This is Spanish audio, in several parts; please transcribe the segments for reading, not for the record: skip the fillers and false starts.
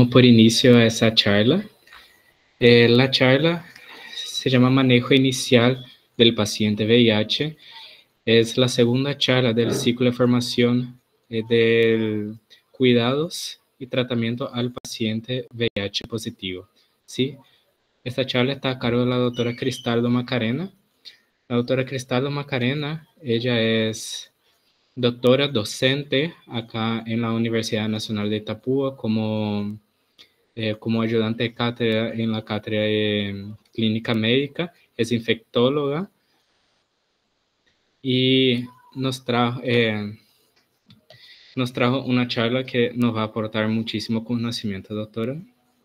damos por inicio a esa charla. La charla se llama Manejo Inicial del Paciente VIH. Es la segunda charla del ciclo de formación del cuidados y tratamiento al paciente VIH positivo. ¿Sí? Esta charla está a cargo de la doctora Cristaldo Macarena. La doctora Cristaldo Macarena, ella es doctora docente acá en la Universidad Nacional de Itapúa como ayudante de cátedra en la cátedra de clínica médica, es infectóloga y nos trajo una charla que nos va a aportar muchísimo conocimiento, doctora.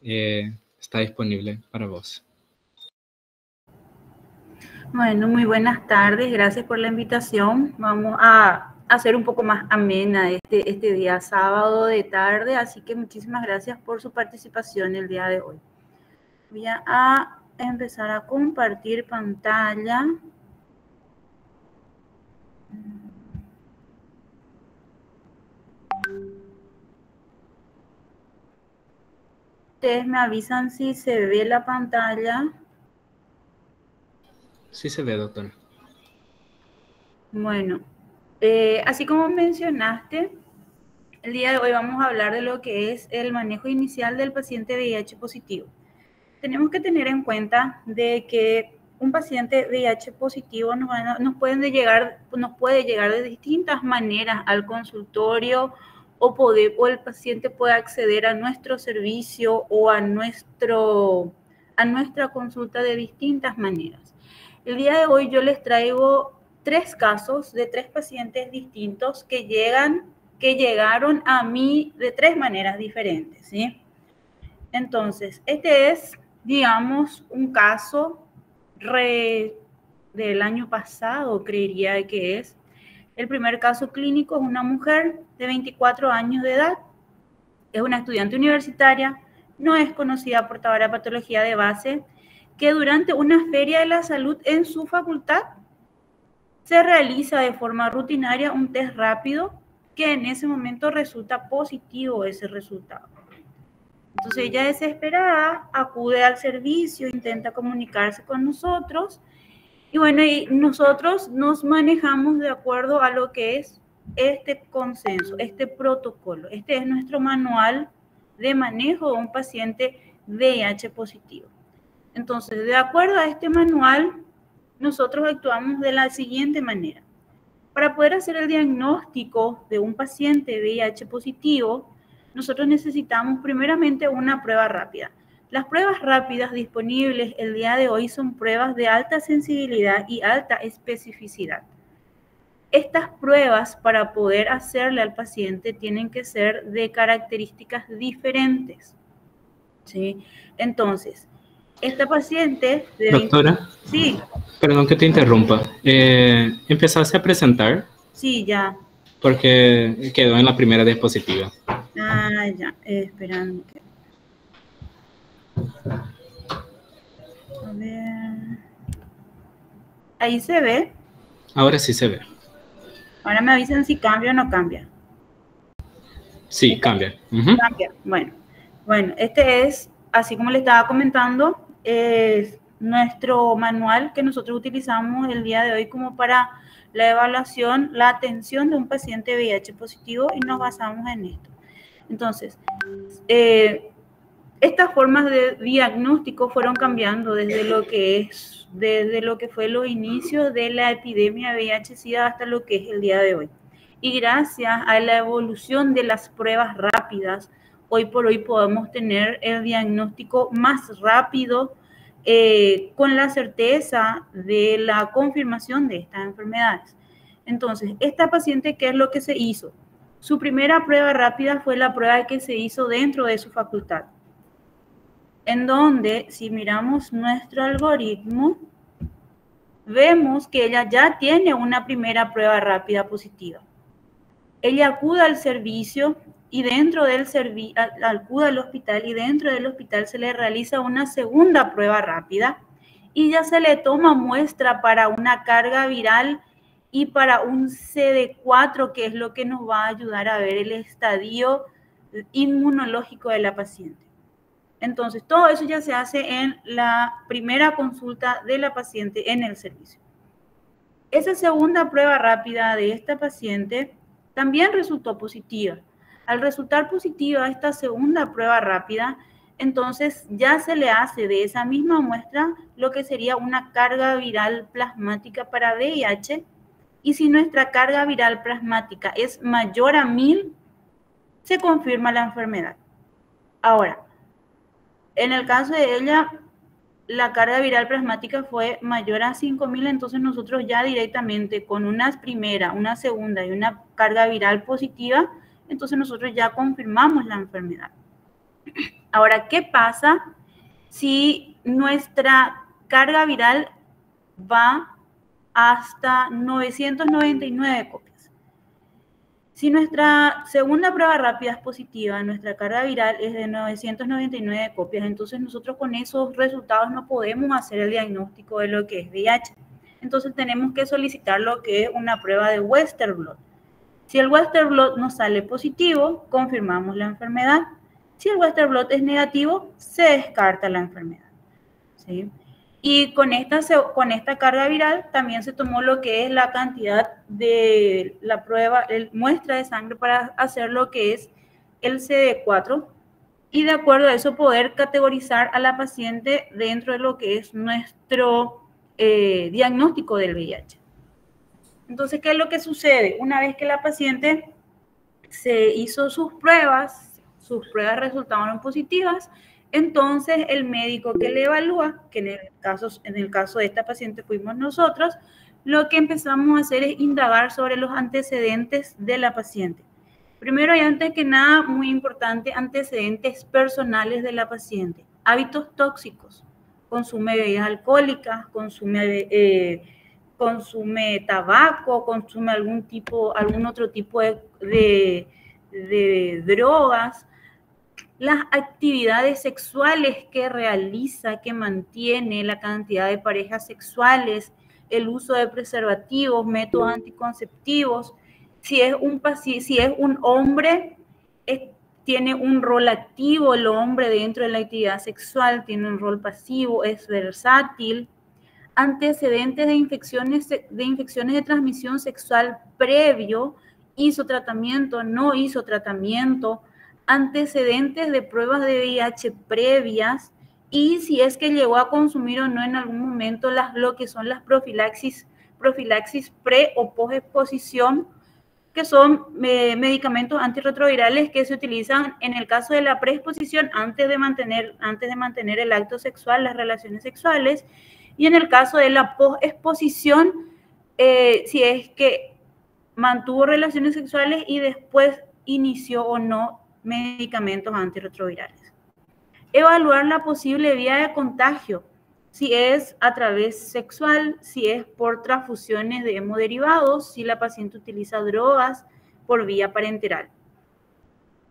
Está disponible para vos. Bueno, muy buenas tardes, gracias por la invitación. Vamos a hacer un poco más amena este día sábado de tarde, así que muchísimas gracias por su participación el día de hoy. Voy a empezar a compartir pantalla. Ustedes me avisan si se ve la pantalla. Sí se ve, doctora. Bueno, así como mencionaste, el día de hoy vamos a hablar de lo que es el manejo inicial del paciente VIH positivo. Tenemos que tener en cuenta de que un paciente VIH positivo nos puede llegar de distintas maneras al consultorio o el paciente puede acceder a nuestro servicio o a nuestra consulta de distintas maneras. El día de hoy yo les traigo 3 casos de 3 pacientes distintos que llegaron a mí de 3 maneras diferentes, ¿sí? Entonces, este es, digamos, un caso del año pasado, creería que es. El primer caso clínico es una mujer de 24 años de edad, es una estudiante universitaria, no es conocida portadora de patología de base, que durante una feria de la salud en su facultad se realiza de forma rutinaria un test rápido que en ese momento resulta positivo ese resultado. Entonces ella desesperada acude al servicio, intenta comunicarse con nosotros y bueno, y nosotros nos manejamos de acuerdo a lo que es este consenso, este protocolo. Este es nuestro manual de manejo de un paciente VIH positivo. Entonces, de acuerdo a este manual, nosotros actuamos de la siguiente manera. Para poder hacer el diagnóstico de un paciente VIH positivo, nosotros necesitamos primeramente una prueba rápida. Las pruebas rápidas disponibles el día de hoy son pruebas de alta sensibilidad y alta especificidad. Estas pruebas, para poder hacerle al paciente, tienen que ser de características diferentes, ¿sí? Entonces, esta paciente... Doctora. Sí. Perdón que te interrumpa. ¿Empezaste a presentar? Sí, ya. Porque quedó en la primera diapositiva. Ah, ya. Esperando. A ver. Ahí se ve. Ahora sí se ve. Ahora me avisan si cambia o no cambia. Sí, cambia. Cambia. Bueno, este es, así como le estaba comentando, es nuestro manual que nosotros utilizamos el día de hoy como para la evaluación, la atención de un paciente VIH positivo y nos basamos en esto. Entonces, estas formas de diagnóstico fueron cambiando desde lo que fue los inicios de la epidemia de VIH-Sida hasta lo que es el día de hoy. Y gracias a la evolución de las pruebas rápidas, hoy por hoy podemos tener el diagnóstico más rápido con la certeza de la confirmación de estas enfermedades. Entonces, esta paciente, ¿qué es lo que se hizo? Su primera prueba rápida fue la prueba que se hizo dentro de su facultad, en donde, si miramos nuestro algoritmo, vemos que ella ya tiene una primera prueba rápida positiva. Ella acude al servicio y dentro del acude al hospital y dentro del hospital se le realiza una segunda prueba rápida y ya se le toma muestra para una carga viral y para un CD4, que es lo que nos va a ayudar a ver el estadio inmunológico de la paciente. Entonces, todo eso ya se hace en la primera consulta de la paciente en el servicio. Esa segunda prueba rápida de esta paciente también resultó positiva. Al resultar positiva esta segunda prueba rápida, entonces ya se le hace de esa misma muestra lo que sería una carga viral plasmática para VIH, y si nuestra carga viral plasmática es mayor a 1000, se confirma la enfermedad. Ahora, en el caso de ella, la carga viral plasmática fue mayor a 5000, entonces nosotros ya directamente con una primera, una segunda y una carga viral positiva, entonces nosotros ya confirmamos la enfermedad. Ahora, ¿qué pasa si nuestra carga viral va hasta 999 copias? Si nuestra segunda prueba rápida es positiva, nuestra carga viral es de 999 copias, entonces nosotros con esos resultados no podemos hacer el diagnóstico de lo que es VIH. Entonces tenemos que solicitar lo que es una prueba de Western blot. Si el Western blot nos sale positivo, confirmamos la enfermedad. Si el Western blot es negativo, se descarta la enfermedad, ¿sí? Y con esta carga viral también se tomó lo que es la cantidad de la prueba, muestra de sangre para hacer lo que es el CD4 y de acuerdo a eso poder categorizar a la paciente dentro de lo que es nuestro diagnóstico del VIH. Entonces, ¿qué es lo que sucede? Una vez que la paciente se hizo sus pruebas resultaron positivas, entonces el médico que le evalúa, que en el caso de esta paciente fuimos nosotros, lo que empezamos a hacer es indagar sobre los antecedentes de la paciente. Primero y antes que nada, muy importante, antecedentes personales de la paciente. Hábitos tóxicos, consume bebidas alcohólicas, consume tabaco, consume algún otro tipo de drogas, las actividades sexuales que realiza, que mantiene, la cantidad de parejas sexuales, el uso de preservativos, métodos anticonceptivos. Si es un hombre, tiene un rol activo el hombre dentro de la actividad sexual, tiene un rol pasivo, es versátil. Antecedentes de infecciones de transmisión sexual previo, hizo tratamiento, no hizo tratamiento, antecedentes de pruebas de VIH previas y si es que llegó a consumir o no en algún momento lo que son las profilaxis pre o post-exposición, que son medicamentos antirretrovirales que se utilizan en el caso de la preexposición antes de mantener el acto sexual, las relaciones sexuales, y en el caso de la post-exposición, si es que mantuvo relaciones sexuales y después inició o no medicamentos antirretrovirales. Evaluar la posible vía de contagio, si es a través sexual, si es por transfusiones de hemoderivados, si la paciente utiliza drogas por vía parenteral.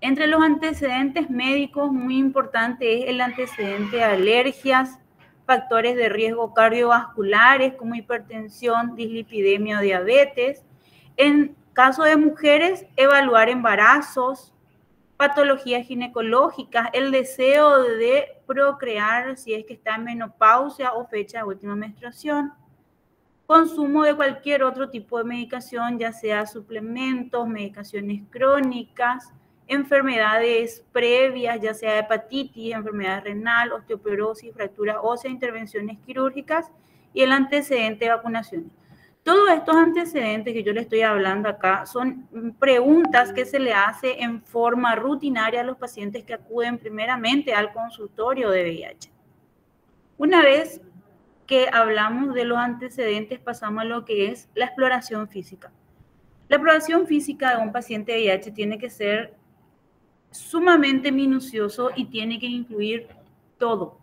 Entre los antecedentes médicos, muy importante es el antecedente de alergias, factores de riesgo cardiovasculares como hipertensión, dislipidemia o diabetes. En caso de mujeres, evaluar embarazos, patologías ginecológicas, el deseo de procrear si es que está en menopausia o fecha de última menstruación, consumo de cualquier otro tipo de medicación, ya sea suplementos, medicaciones crónicas, enfermedades previas, ya sea hepatitis, enfermedad renal, osteoporosis, fractura ósea, intervenciones quirúrgicas y el antecedente de vacunaciones. Todos estos antecedentes que yo le estoy hablando acá son preguntas que se le hace en forma rutinaria a los pacientes que acuden primeramente al consultorio de VIH. Una vez que hablamos de los antecedentes, pasamos a lo que es la exploración física. La exploración física de un paciente de VIH tiene que ser sumamente minucioso y tiene que incluir todo,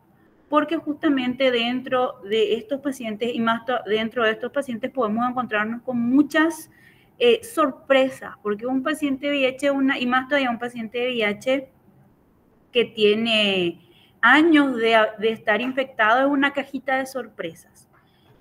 porque justamente dentro de estos pacientes y más dentro de estos pacientes podemos encontrarnos con muchas sorpresas, porque un paciente de VIH, y más todavía un paciente de VIH que tiene años de estar infectado, es una cajita de sorpresas.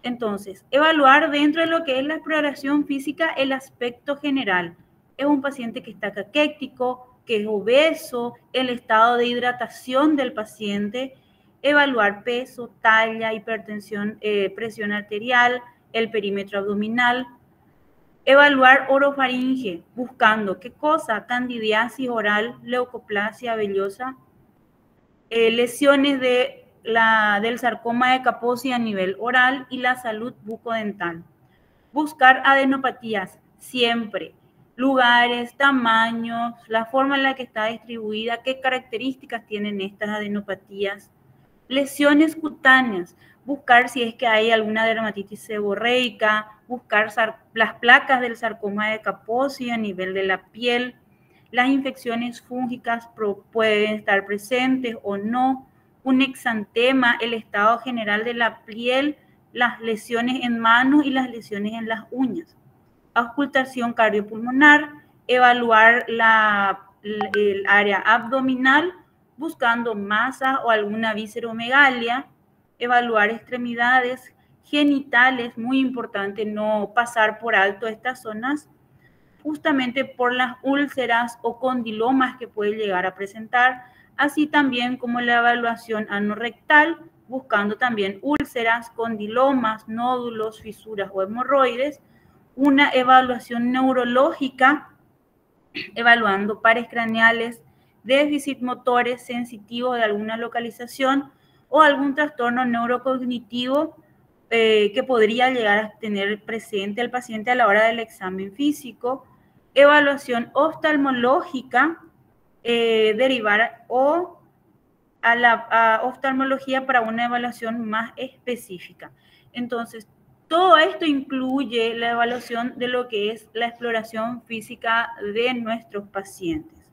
Entonces, evaluar dentro de lo que es la exploración física el aspecto general. Es un paciente que está caquético, que es obeso, el estado de hidratación del paciente, evaluar peso, talla, hipertensión, presión arterial, el perímetro abdominal. Evaluar orofaringe, buscando qué cosa, candidiasis oral, leucoplasia vellosa, lesiones del sarcoma de Kaposi a nivel oral y la salud bucodental. Buscar adenopatías, siempre, lugares, tamaños, la forma en la que está distribuida, qué características tienen estas adenopatías. Lesiones cutáneas, buscar si es que hay alguna dermatitis seborreica, buscar las placas del sarcoma de Kaposi a nivel de la piel. Las infecciones fúngicas pueden estar presentes o no, un exantema, el estado general de la piel, las lesiones en manos y las lesiones en las uñas. Auscultación cardiopulmonar, evaluar el área abdominal, buscando masa o alguna visceromegalia, evaluar extremidades genitales, muy importante no pasar por alto estas zonas, justamente por las úlceras o condilomas que puede llegar a presentar, así también como la evaluación anorrectal, buscando también úlceras, condilomas, nódulos, fisuras o hemorroides, una evaluación neurológica, evaluando pares craneales, déficit motores sensitivos de alguna localización o algún trastorno neurocognitivo que podría llegar a tener presente el paciente a la hora del examen físico, evaluación oftalmológica, derivar o a la oftalmología para una evaluación más específica. Entonces, todo esto incluye la evaluación de lo que es la exploración física de nuestros pacientes.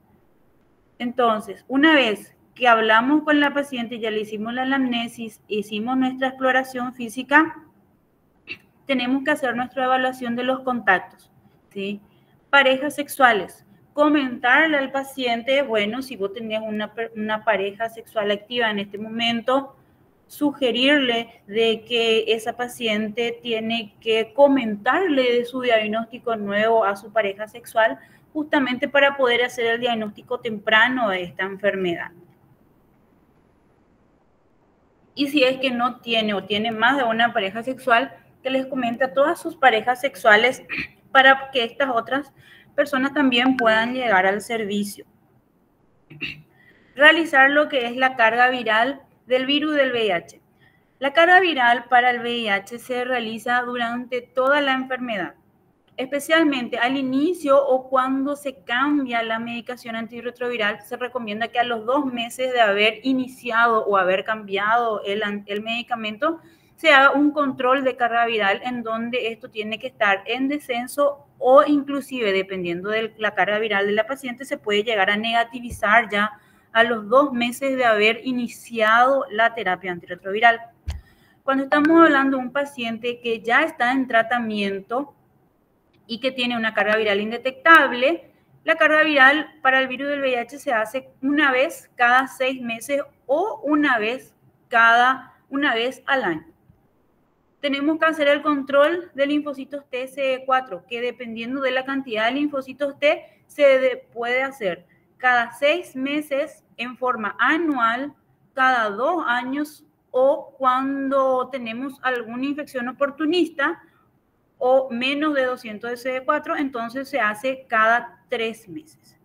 Entonces, una vez que hablamos con la paciente, ya le hicimos la anamnesis, hicimos nuestra exploración física, tenemos que hacer nuestra evaluación de los contactos, ¿sí? Parejas sexuales. Comentarle al paciente, bueno, si vos tenés una pareja sexual activa en este momento, sugerirle de que esa paciente tiene que comentarle de su diagnóstico nuevo a su pareja sexual, justamente para poder hacer el diagnóstico temprano de esta enfermedad. Y si es que no tiene o tiene más de una pareja sexual, que les comente a todas sus parejas sexuales para que estas otras personas también puedan llegar al servicio. Realizar lo que es la carga viral del virus del VIH. La carga viral para el VIH se realiza durante toda la enfermedad, especialmente al inicio o cuando se cambia la medicación antirretroviral. Se recomienda que a los 2 meses de haber iniciado o haber cambiado el medicamento, se haga un control de carga viral en donde esto tiene que estar en descenso o inclusive, dependiendo de la carga viral de la paciente, se puede llegar a negativizar ya a los 2 meses de haber iniciado la terapia antirretroviral. Cuando estamos hablando de un paciente que ya está en tratamiento y que tiene una carga viral indetectable, la carga viral para el virus del VIH se hace una vez cada 6 meses o una vez al año. Tenemos que hacer el control de linfocitos T CD4, que dependiendo de la cantidad de linfocitos T, se puede hacer cada 6 meses en forma anual, cada 2 años o cuando tenemos alguna infección oportunista o menos de 200 de CD4, entonces se hace cada 3 meses.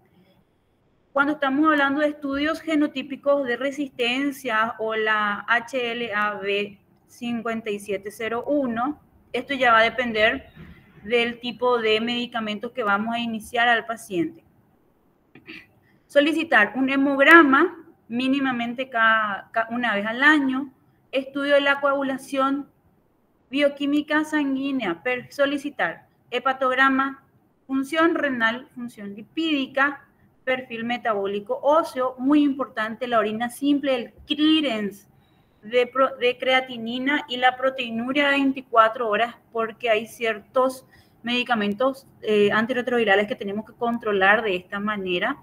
Cuando estamos hablando de estudios genotípicos de resistencia o la HLA-B 5701, esto ya va a depender del tipo de medicamentos que vamos a iniciar al paciente. Solicitar un hemograma mínimamente una vez al año, estudio de la coagulación, bioquímica sanguínea, solicitar hepatograma, función renal, función lipídica, perfil metabólico óseo, muy importante la orina simple, el clearance de creatinina y la proteinuria de 24 horas, porque hay ciertos medicamentos antirretrovirales que tenemos que controlar de esta manera.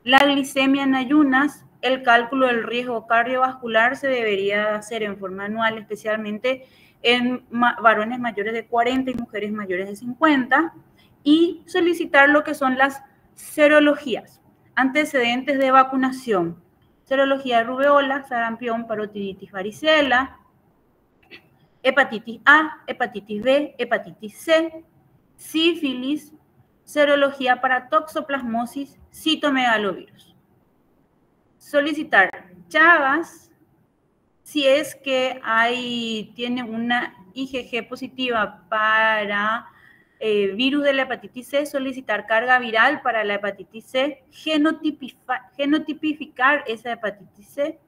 La glicemia en ayunas, el cálculo del riesgo cardiovascular se debería hacer en forma anual, especialmente en varones mayores de 40 y mujeres mayores de 50, y solicitar lo que son las serologías, Antecedentes de vacunación: serología de rubeola, sarampión, parotiditis, varicela, hepatitis A, hepatitis B, hepatitis C, sífilis, serología para toxoplasmosis, citomegalovirus. Solicitar Chagas, si es que tiene una IgG positiva para virus de la hepatitis C, solicitar carga viral para la hepatitis C, genotipificar esa hepatitis C.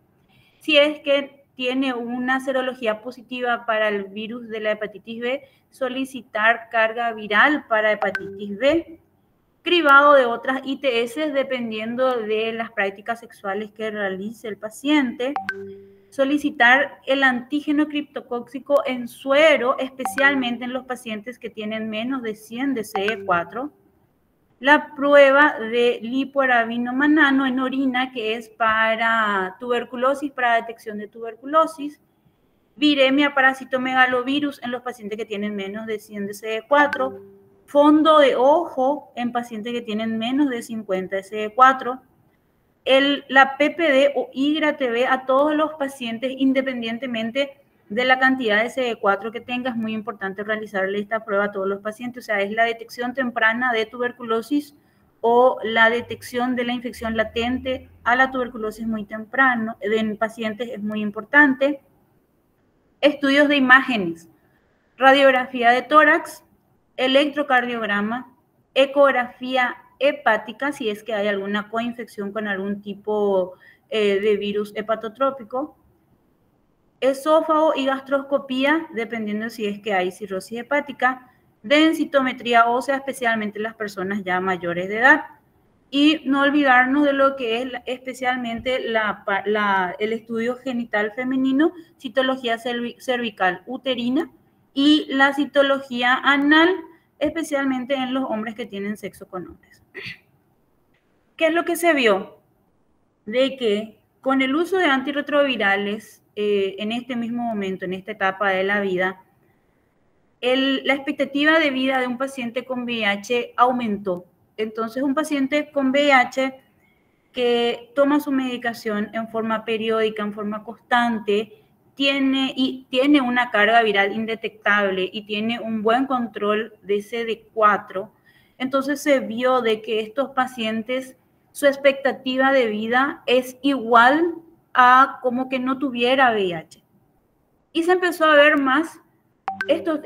Si es que tiene una serología positiva para el virus de la hepatitis B, solicitar carga viral para hepatitis B. Cribado de otras ITS dependiendo de las prácticas sexuales que realice el paciente. Solicitar el antígeno criptocóxico en suero, especialmente en los pacientes que tienen menos de 100 de CE4. La prueba de lipoarabinomanano en orina, que es para tuberculosis, para detección de tuberculosis. Viremia para citomegalovirus en los pacientes que tienen menos de 100 de CE4. Fondo de ojo en pacientes que tienen menos de 50 de CE4. La PPD o IGRA-TV a todos los pacientes, independientemente de la cantidad de CD4 que tenga. Es muy importante realizarle esta prueba a todos los pacientes. O sea, es la detección temprana de tuberculosis o la detección de la infección latente a la tuberculosis muy temprano. En pacientes es muy importante. Estudios de imágenes: radiografía de tórax, electrocardiograma, ecografía hepática, si es que hay alguna coinfección con algún tipo de virus hepatotrópico, esófago y gastroscopía, dependiendo si es que hay cirrosis hepática, densitometría ósea, especialmente las personas ya mayores de edad, y no olvidarnos de lo que es especialmente el estudio genital femenino, citología cervical uterina y la citología anal, especialmente en los hombres que tienen sexo con hombres. ¿Qué es lo que se vio? De que con el uso de antirretrovirales en este mismo momento, en esta etapa de la vida, la expectativa de vida de un paciente con VIH aumentó. Entonces, un paciente con VIH que toma su medicación en forma periódica, en forma constante, tiene una carga viral indetectable y tiene un buen control de CD4, entonces se vio de que estos pacientes, su expectativa de vida es igual a como que no tuviera VIH. Y se empezó a ver más estos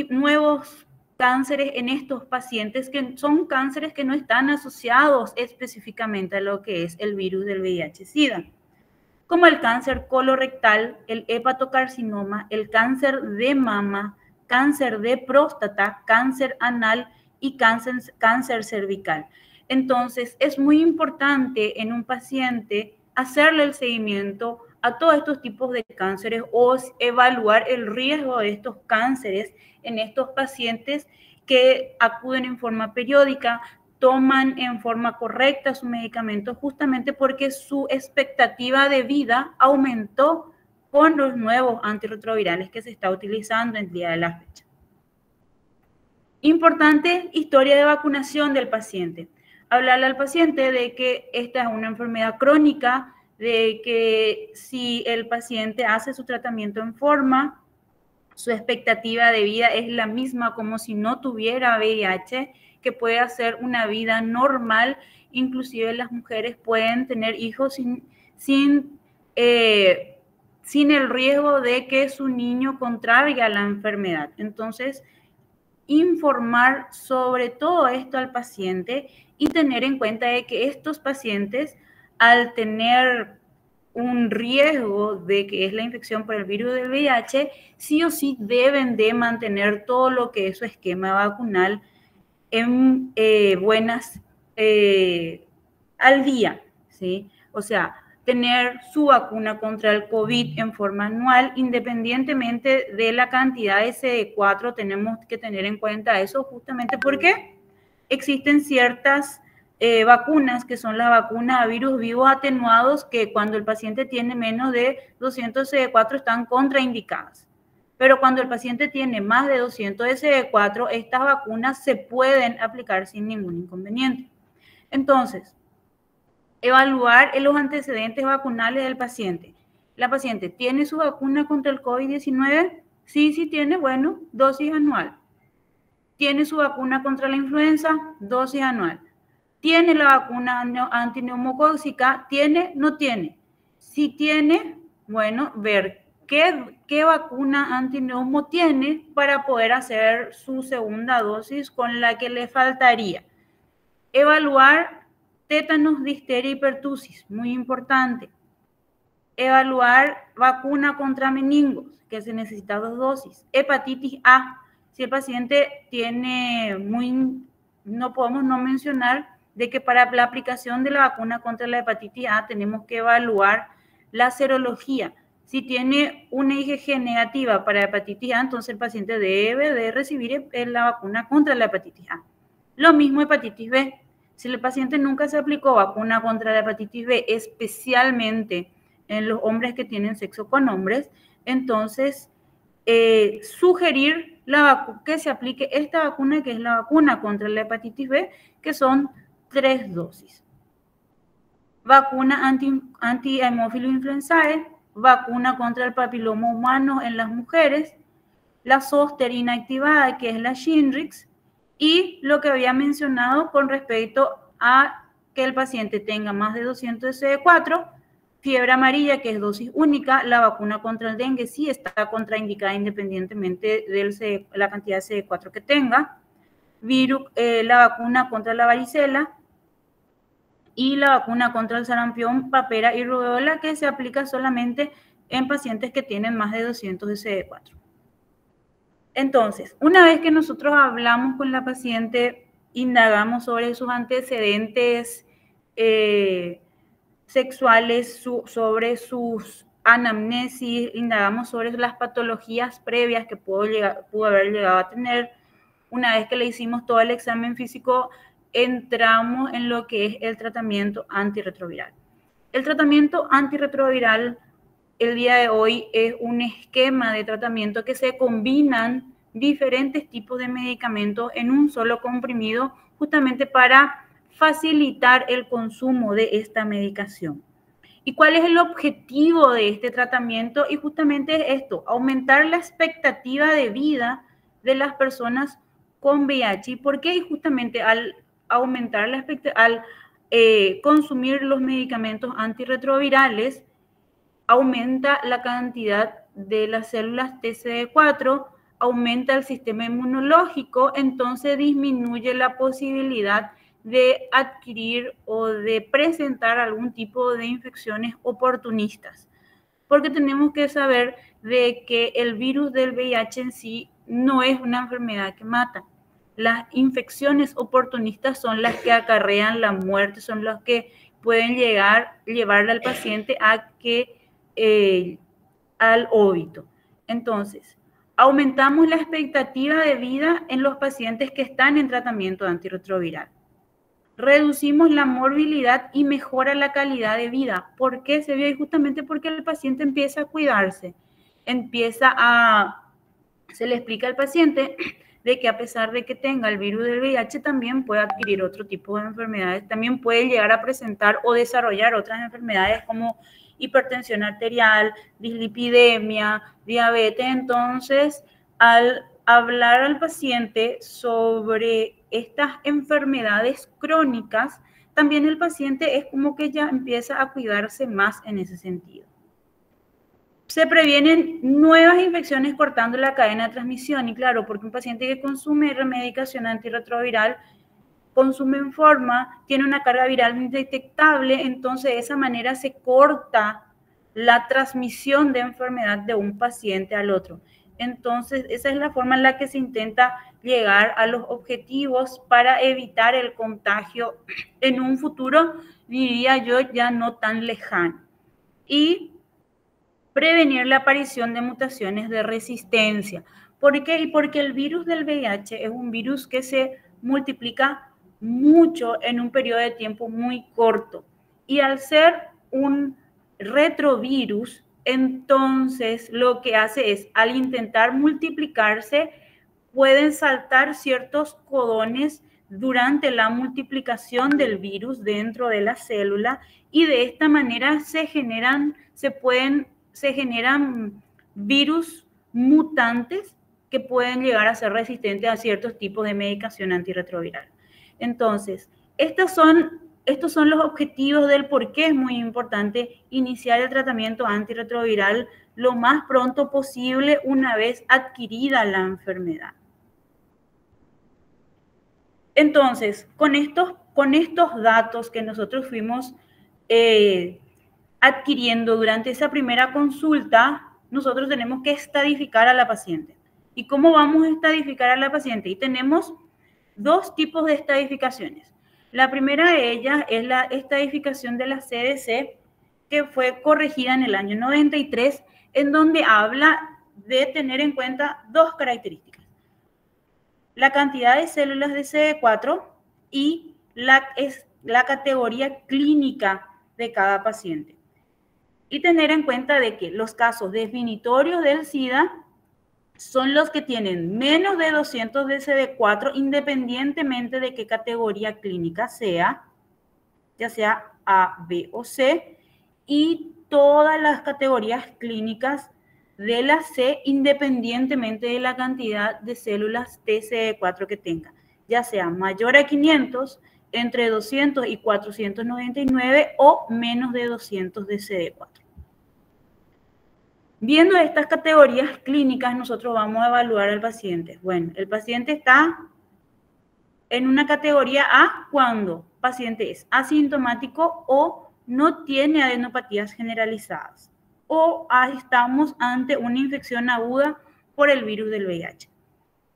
nuevos cánceres en estos pacientes, que son cánceres que no están asociados específicamente a lo que es el virus del VIH-Sida, como el cáncer colorectal, el hepatocarcinoma, el cáncer de mama, cáncer de próstata, cáncer anal y cáncer cervical. Entonces, es muy importante en un paciente hacerle el seguimiento a todos estos tipos de cánceres o evaluar el riesgo de estos cánceres en estos pacientes que acuden en forma periódica, toman en forma correcta su medicamento, justamente porque su expectativa de vida aumentó con los nuevos antirretrovirales que se está utilizando en el día de la fecha. Importante historia de vacunación del paciente. Hablarle al paciente de que esta es una enfermedad crónica, de que si el paciente hace su tratamiento en forma, su expectativa de vida es la misma como si no tuviera VIH, que puede hacer una vida normal. Inclusive las mujeres pueden tener hijos sin el riesgo de que su niño contraiga la enfermedad. Entonces, informar sobre todo esto al paciente y tener en cuenta de que estos pacientes, al tener un riesgo de que es la infección por el virus del VIH, sí o sí deben de mantener todo lo que es su esquema vacunal en al día, ¿sí? O sea, tener su vacuna contra el COVID en forma anual, independientemente de la cantidad de CD4, tenemos que tener en cuenta eso justamente porque existen ciertas vacunas que son las vacunas a virus vivos atenuados que cuando el paciente tiene menos de 200 CD4 están contraindicadas. Pero cuando el paciente tiene más de 200 de CD4, estas vacunas se pueden aplicar sin ningún inconveniente. Entonces, Evaluar los antecedentes vacunales del paciente. ¿La paciente tiene su vacuna contra el COVID-19? Sí tiene, bueno, dosis anual. ¿Tiene su vacuna contra la influenza? Dosis anual. ¿Tiene la vacuna antineumocóxica? ¿Tiene? No tiene. Si tiene, bueno, ver qué vacuna antineumo tiene para poder hacer su segunda dosis con la que le faltaría. Evaluar tétanos, difteria y pertusis, muy importante. Evaluar vacuna contra meningos, que se necesita 2 dosis. Hepatitis A, si el paciente tiene no podemos no mencionar de que para la aplicación de la vacuna contra la hepatitis A tenemos que evaluar la serología. Si tiene una IgG negativa para hepatitis A, entonces el paciente debe de recibir la vacuna contra la hepatitis A. Lo mismo hepatitis B. Si el paciente nunca se aplicó vacuna contra la hepatitis B, especialmente en los hombres que tienen sexo con hombres, entonces sugerir que se aplique esta vacuna, que es la vacuna contra la hepatitis B, que son 3 dosis. Vacuna anti-hemófilo influenzae, vacuna contra el papiloma humano en las mujeres, la zóster inactivada, que es la Shingrix, y lo que había mencionado con respecto a que el paciente tenga más de 200 de CD4, fiebre amarilla, que es dosis única, la vacuna contra el dengue sí está contraindicada independientemente de la cantidad de CD4 que tenga, la vacuna contra la varicela y la vacuna contra el sarampión, papera y rubéola, que se aplica solamente en pacientes que tienen más de 200 de CD4. Entonces, una vez que nosotros hablamos con la paciente, indagamos sobre sus antecedentes sexuales, sobre sus anamnesis, indagamos sobre las patologías previas que pudo haber llegado a tener. Una vez que le hicimos todo el examen físico, entramos en lo que es el tratamiento antirretroviral. El tratamiento antirretroviral el día de hoy es un esquema de tratamiento que se combinan diferentes tipos de medicamentos en un solo comprimido, justamente para facilitar el consumo de esta medicación. ¿Y cuál es el objetivo de este tratamiento? Y justamente es esto, aumentar la expectativa de vida de las personas con VIH. ¿Y por qué? Justamente al aumentar la expectativa, al consumir los medicamentos antirretrovirales, aumenta la cantidad de las células TCD4, aumenta el sistema inmunológico, entonces disminuye la posibilidad de adquirir o de presentar algún tipo de infecciones oportunistas. Porque tenemos que saber de que el virus del VIH en sí no es una enfermedad que mata. Las infecciones oportunistas son las que acarrean la muerte, son las que pueden llevarle al paciente a que al óbito. Entonces, aumentamos la expectativa de vida en los pacientes que están en tratamiento antirretroviral. Reducimos la morbilidad y mejora la calidad de vida. ¿Por qué se ve? Justamente porque el paciente empieza a cuidarse, se le explica al paciente de que a pesar de que tenga el virus del VIH, también puede adquirir otro tipo de enfermedades, también puede llegar a presentar o desarrollar otras enfermedades como hipertensión arterial, dislipidemia, diabetes. Entonces, al hablar al paciente sobre estas enfermedades crónicas, también el paciente es como que ya empieza a cuidarse más en ese sentido. Se previenen nuevas infecciones cortando la cadena de transmisión, y claro, porque un paciente que consume medicación antirretroviral consume en forma, tiene una carga viral indetectable, entonces de esa manera se corta la transmisión de enfermedad de un paciente al otro. Entonces, esa es la forma en la que se intenta llegar a los objetivos para evitar el contagio en un futuro, diría yo, ya no tan lejano. Y prevenir la aparición de mutaciones de resistencia. ¿Por qué? Y porque el virus del VIH es un virus que se multiplica mucho en un periodo de tiempo muy corto. Y al ser un retrovirus, entonces lo que hace es, al intentar multiplicarse, pueden saltar ciertos codones durante la multiplicación del virus dentro de la célula, y de esta manera se generan virus mutantes que pueden llegar a ser resistentes a ciertos tipos de medicación antirretroviral. Entonces, estos son los objetivos del por qué es muy importante iniciar el tratamiento antirretroviral lo más pronto posible una vez adquirida la enfermedad. Entonces, con estos datos que nosotros fuimos adquiriendo durante esa primera consulta, nosotros tenemos que estadificar a la paciente. ¿Y cómo vamos a estadificar a la paciente? Y tenemos dos tipos de estadificaciones. La primera de ellas es la estadificación de la CDC, que fue corregida en el año 93, en donde habla de tener en cuenta dos características: la cantidad de células de CD4 y la categoría clínica de cada paciente. Y tener en cuenta de que los casos definitorios del SIDA son los que tienen menos de 200 de CD4, independientemente de qué categoría clínica sea, ya sea A, B o C, y todas las categorías clínicas de la C, independientemente de la cantidad de células TCD4 que tenga, ya sea mayor a 500, entre 200 y 499 o menos de 200 de CD4. Viendo estas categorías clínicas, nosotros vamos a evaluar al paciente. Bueno, el paciente está en una categoría A cuando el paciente es asintomático o no tiene adenopatías generalizadas, o estamos ante una infección aguda por el virus del VIH.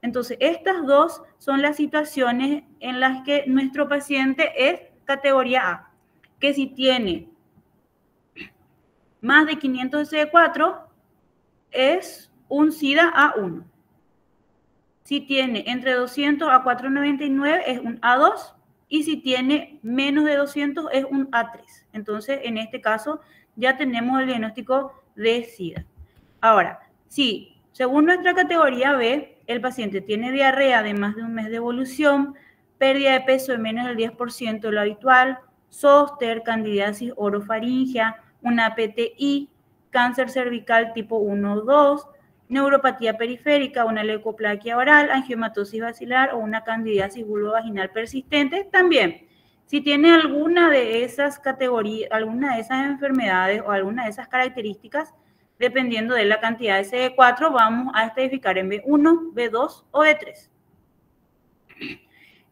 Entonces, estas dos son las situaciones en las que nuestro paciente es categoría A, que si tiene más de 500 de CD4, es un SIDA A1. Si tiene entre 200 a 499, es un A2. Y si tiene menos de 200, es un A3. Entonces, en este caso, ya tenemos el diagnóstico de SIDA. Ahora, si según nuestra categoría B, el paciente tiene diarrea de más de un mes de evolución, pérdida de peso de menos del 10% de lo habitual, zóster, candidiasis orofaringea, una PTI, cáncer cervical tipo 1 o 2, neuropatía periférica, una leucoplaquia oral, angiomatosis basilar o una candidiasis vulvovaginal persistente, también. Si tiene alguna de esas categorías, alguna de esas enfermedades o alguna de esas características, dependiendo de la cantidad de CD4, vamos a estadificar en B1, B2 o B3.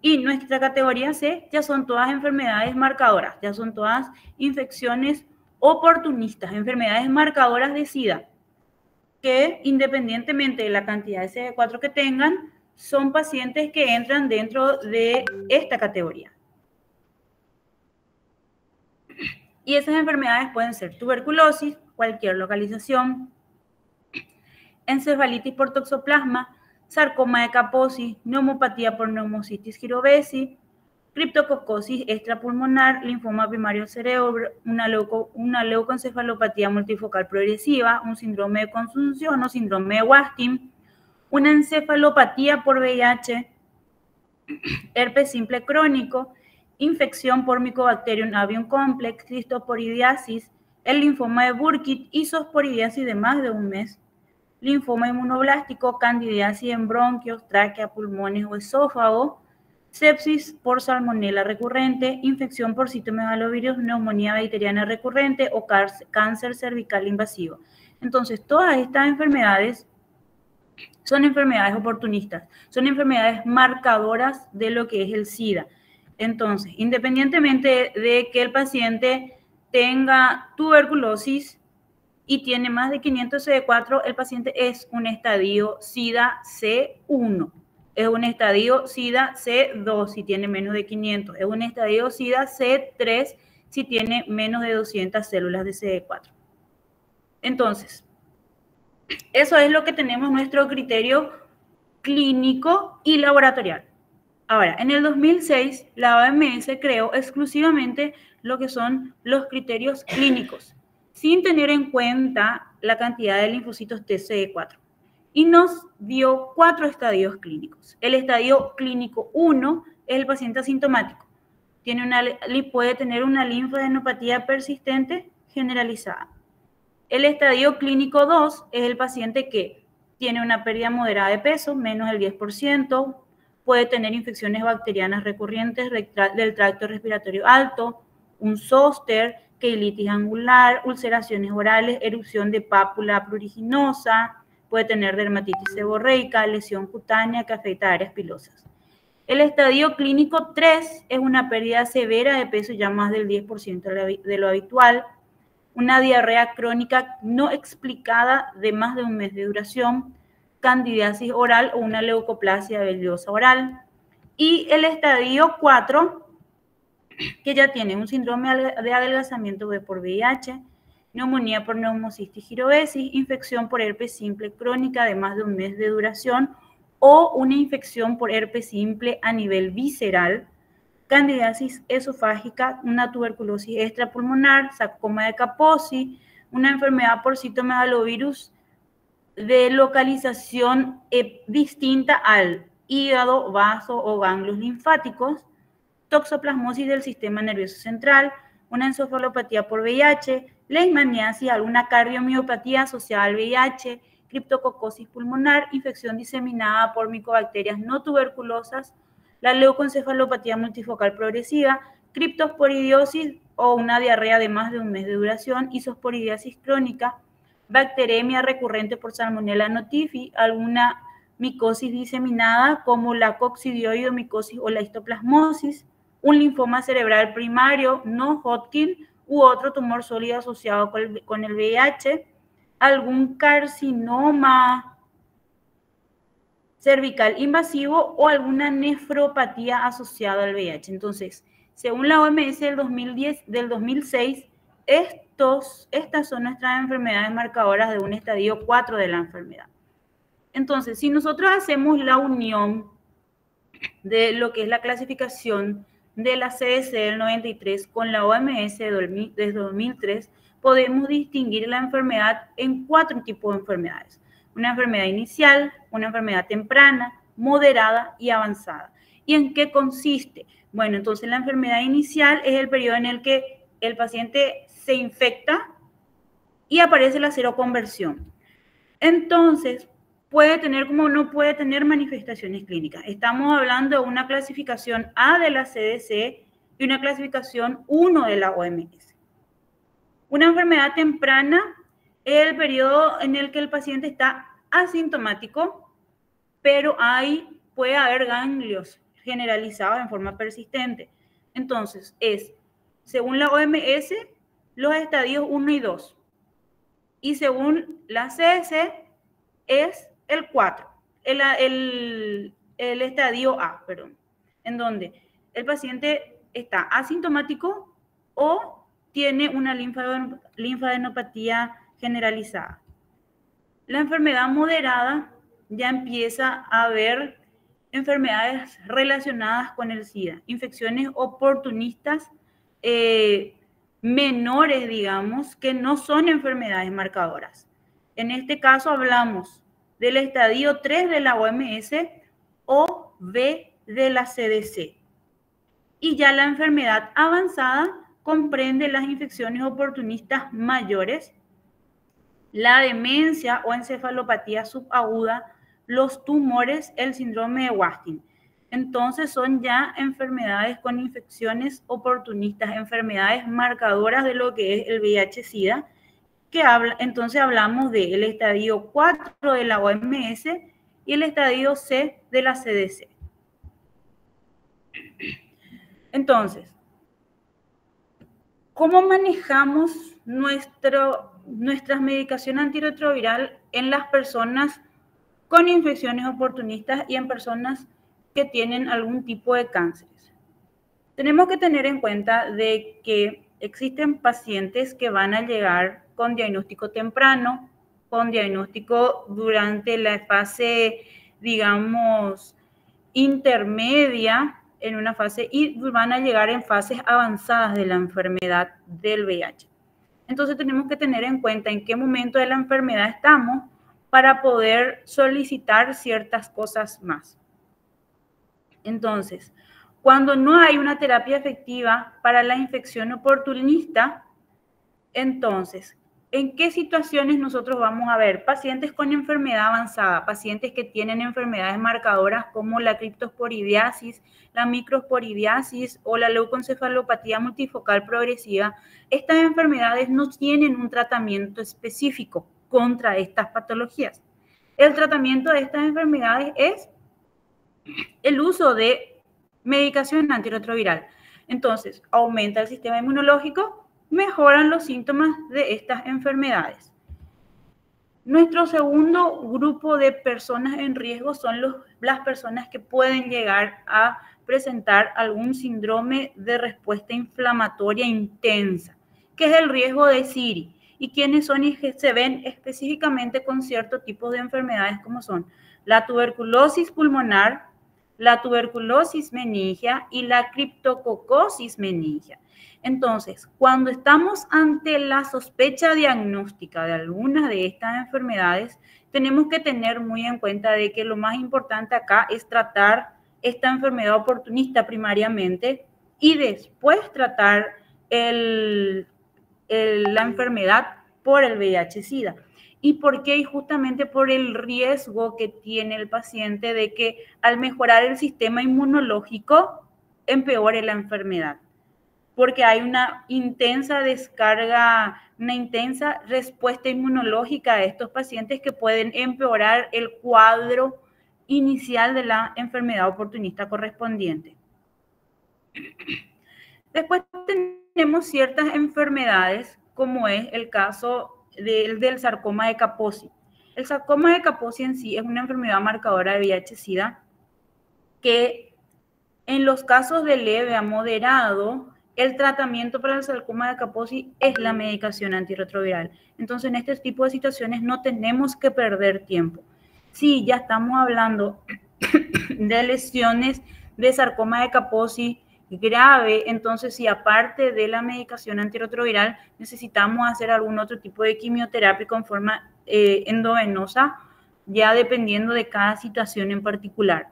Y nuestra categoría C ya son todas enfermedades marcadoras, ya son todas infecciones oportunistas, enfermedades marcadoras de SIDA, que independientemente de la cantidad de CD4 que tengan, son pacientes que entran dentro de esta categoría. Y esas enfermedades pueden ser tuberculosis, cualquier localización, encefalitis por toxoplasma, sarcoma de Kaposi, neumopatía por neumocitis girovesi, criptococosis extrapulmonar, linfoma primario del cerebro, una leucoencefalopatía multifocal progresiva, un síndrome de consunción o síndrome de Wasting, una encefalopatía por VIH, herpes simple crónico, infección por Mycobacterium avium complex, cistoporidiasis, el linfoma de Burkitt, isosporidiasis de más de un mes, linfoma inmunoblástico, candidiasis en bronquios, tráquea, pulmones o esófago, sepsis por salmonela recurrente, infección por citomegalovirus, neumonía bacteriana recurrente o cáncer cervical invasivo. Entonces, todas estas enfermedades son enfermedades oportunistas, son enfermedades marcadoras de lo que es el SIDA. Entonces, independientemente de que el paciente tenga tuberculosis y tiene más de 500 CD4, el paciente es un estadio SIDA C1. Es un estadio SIDA C2 si tiene menos de 500. Es un estadio SIDA C3 si tiene menos de 200 células de CD4. Entonces, eso es lo que tenemos nuestro criterio clínico y laboratorial. Ahora, en el 2006, la OMS creó exclusivamente lo que son los criterios clínicos, sin tener en cuenta la cantidad de linfocitos TCD4. Y nos dio 4 estadios clínicos. El estadio clínico 1, es el paciente asintomático. Puede tener una linfadenopatía persistente generalizada. El estadio clínico 2 es el paciente que tiene una pérdida moderada de peso, menos del 10%, puede tener infecciones bacterianas recurrentes del tracto respiratorio alto, un zóster, queilitis angular, ulceraciones orales, erupción de pápula pruriginosa, puede tener dermatitis seborreica, lesión cutánea que afecta a áreas pilosas. El estadio clínico 3 es una pérdida severa de peso, ya más del 10% de lo habitual, una diarrea crónica no explicada de más de un mes de duración, candidiasis oral o una leucoplasia biliosa oral. Y el estadio 4, que ya tiene un síndrome de adelgazamiento por VIH, neumonía por neumocistis girovesis, infección por herpes simple crónica de más de un mes de duración o una infección por herpes simple a nivel visceral, candidiasis esofágica, una tuberculosis extrapulmonar, sarcoma de Kaposi, una enfermedad por citomegalovirus de localización distinta al hígado, vaso o ganglios linfáticos, toxoplasmosis del sistema nervioso central, una encefalopatía por VIH, leishmaniasis, alguna cardiomiopatía asociada al VIH, criptococosis pulmonar, infección diseminada por micobacterias no tuberculosas, la leucoencefalopatía multifocal progresiva, criptosporidiosis o una diarrea de más de un mes de duración, isosporidiasis crónica, bacteremia recurrente por Salmonella notifi, alguna micosis diseminada como la coccidioidomicosis o la histoplasmosis, un linfoma cerebral primario no Hodgkin u otro tumor sólido asociado con el VIH, algún carcinoma cervical invasivo o alguna nefropatía asociada al VIH. Entonces, según la OMS del 2006, estas son nuestras enfermedades marcadoras de un estadio 4 de la enfermedad. Entonces, si nosotros hacemos la unión de lo que es la clasificación de la CDC del 93 con la OMS desde 2003, podemos distinguir la enfermedad en 4 tipos de enfermedades. Una enfermedad inicial, una enfermedad temprana, moderada y avanzada. ¿Y en qué consiste? Bueno, entonces la enfermedad inicial es el periodo en el que el paciente se infecta y aparece la seroconversión. Entonces, puede tener como no puede tener manifestaciones clínicas. Estamos hablando de una clasificación A de la CDC y una clasificación 1 de la OMS. Una enfermedad temprana es el periodo en el que el paciente está asintomático, pero puede haber ganglios generalizados en forma persistente. Entonces, según la OMS, los estadios 1 y 2. Y según la CDC, es el 4, el estadio A, perdón, en donde el paciente está asintomático o tiene una linfadenopatía generalizada. La enfermedad moderada ya empieza a haber enfermedades relacionadas con el SIDA, infecciones oportunistas menores, digamos, que no son enfermedades marcadoras. En este caso hablamos del estadio 3 de la OMS o B de la CDC. Y ya la enfermedad avanzada comprende las infecciones oportunistas mayores, la demencia o encefalopatía subaguda, los tumores, el síndrome de Watson. Entonces son ya enfermedades con infecciones oportunistas, enfermedades marcadoras de lo que es el VIH-Sida, entonces hablamos del estadio 4 de la OMS y el estadio C de la CDC. Entonces, ¿cómo manejamos nuestras medicaciones antirretroviral en las personas con infecciones oportunistas y en personas que tienen algún tipo de cánceres? Tenemos que tener en cuenta de que existen pacientes que van a llegar con diagnóstico temprano, con diagnóstico durante la fase, digamos, intermedia, en una fase, y van a llegar en fases avanzadas de la enfermedad del VIH. Entonces tenemos que tener en cuenta en qué momento de la enfermedad estamos para poder solicitar ciertas cosas más. Entonces, Cuando no hay una terapia efectiva para la infección oportunista, entonces, ¿en qué situaciones nosotros vamos a ver? Pacientes con enfermedad avanzada, pacientes que tienen enfermedades marcadoras como la criptosporidiasis, la microsporidiasis o la leucoencefalopatía multifocal progresiva. Estas enfermedades no tienen un tratamiento específico contra estas patologías. El tratamiento de estas enfermedades es el uso de medicación antirretroviral. Entonces, aumenta el sistema inmunológico, mejoran los síntomas de estas enfermedades. Nuestro segundo grupo de personas en riesgo son las personas que pueden llegar a presentar algún síndrome de respuesta inflamatoria intensa, que es el riesgo de SIRI, y quienes son y se ven específicamente con ciertos tipos de enfermedades como son la tuberculosis pulmonar, la tuberculosis meningia y la criptococosis meningia. Entonces, cuando estamos ante la sospecha diagnóstica de alguna de estas enfermedades, tenemos que tener muy en cuenta de que lo más importante acá es tratar esta enfermedad oportunista primariamente y después tratar la enfermedad por el VIH-Sida. ¿Y por qué? Y justamente por el riesgo que tiene el paciente de que al mejorar el sistema inmunológico empeore la enfermedad. Porque hay una intensa descarga, una intensa respuesta inmunológica a estos pacientes que pueden empeorar el cuadro inicial de la enfermedad oportunista correspondiente. Después tenemos ciertas enfermedades, como es el caso del sarcoma de Kaposi. El sarcoma de Kaposi en sí es una enfermedad marcadora de VIH-Sida que en los casos de leve a moderado, el tratamiento para el sarcoma de Kaposi es la medicación antirretroviral. Entonces, en este tipo de situaciones no tenemos que perder tiempo. Si ya estamos hablando de lesiones de sarcoma de Kaposi grave, entonces si aparte de la medicación antirretroviral necesitamos hacer algún otro tipo de quimioterapia con forma endovenosa, ya dependiendo de cada situación en particular.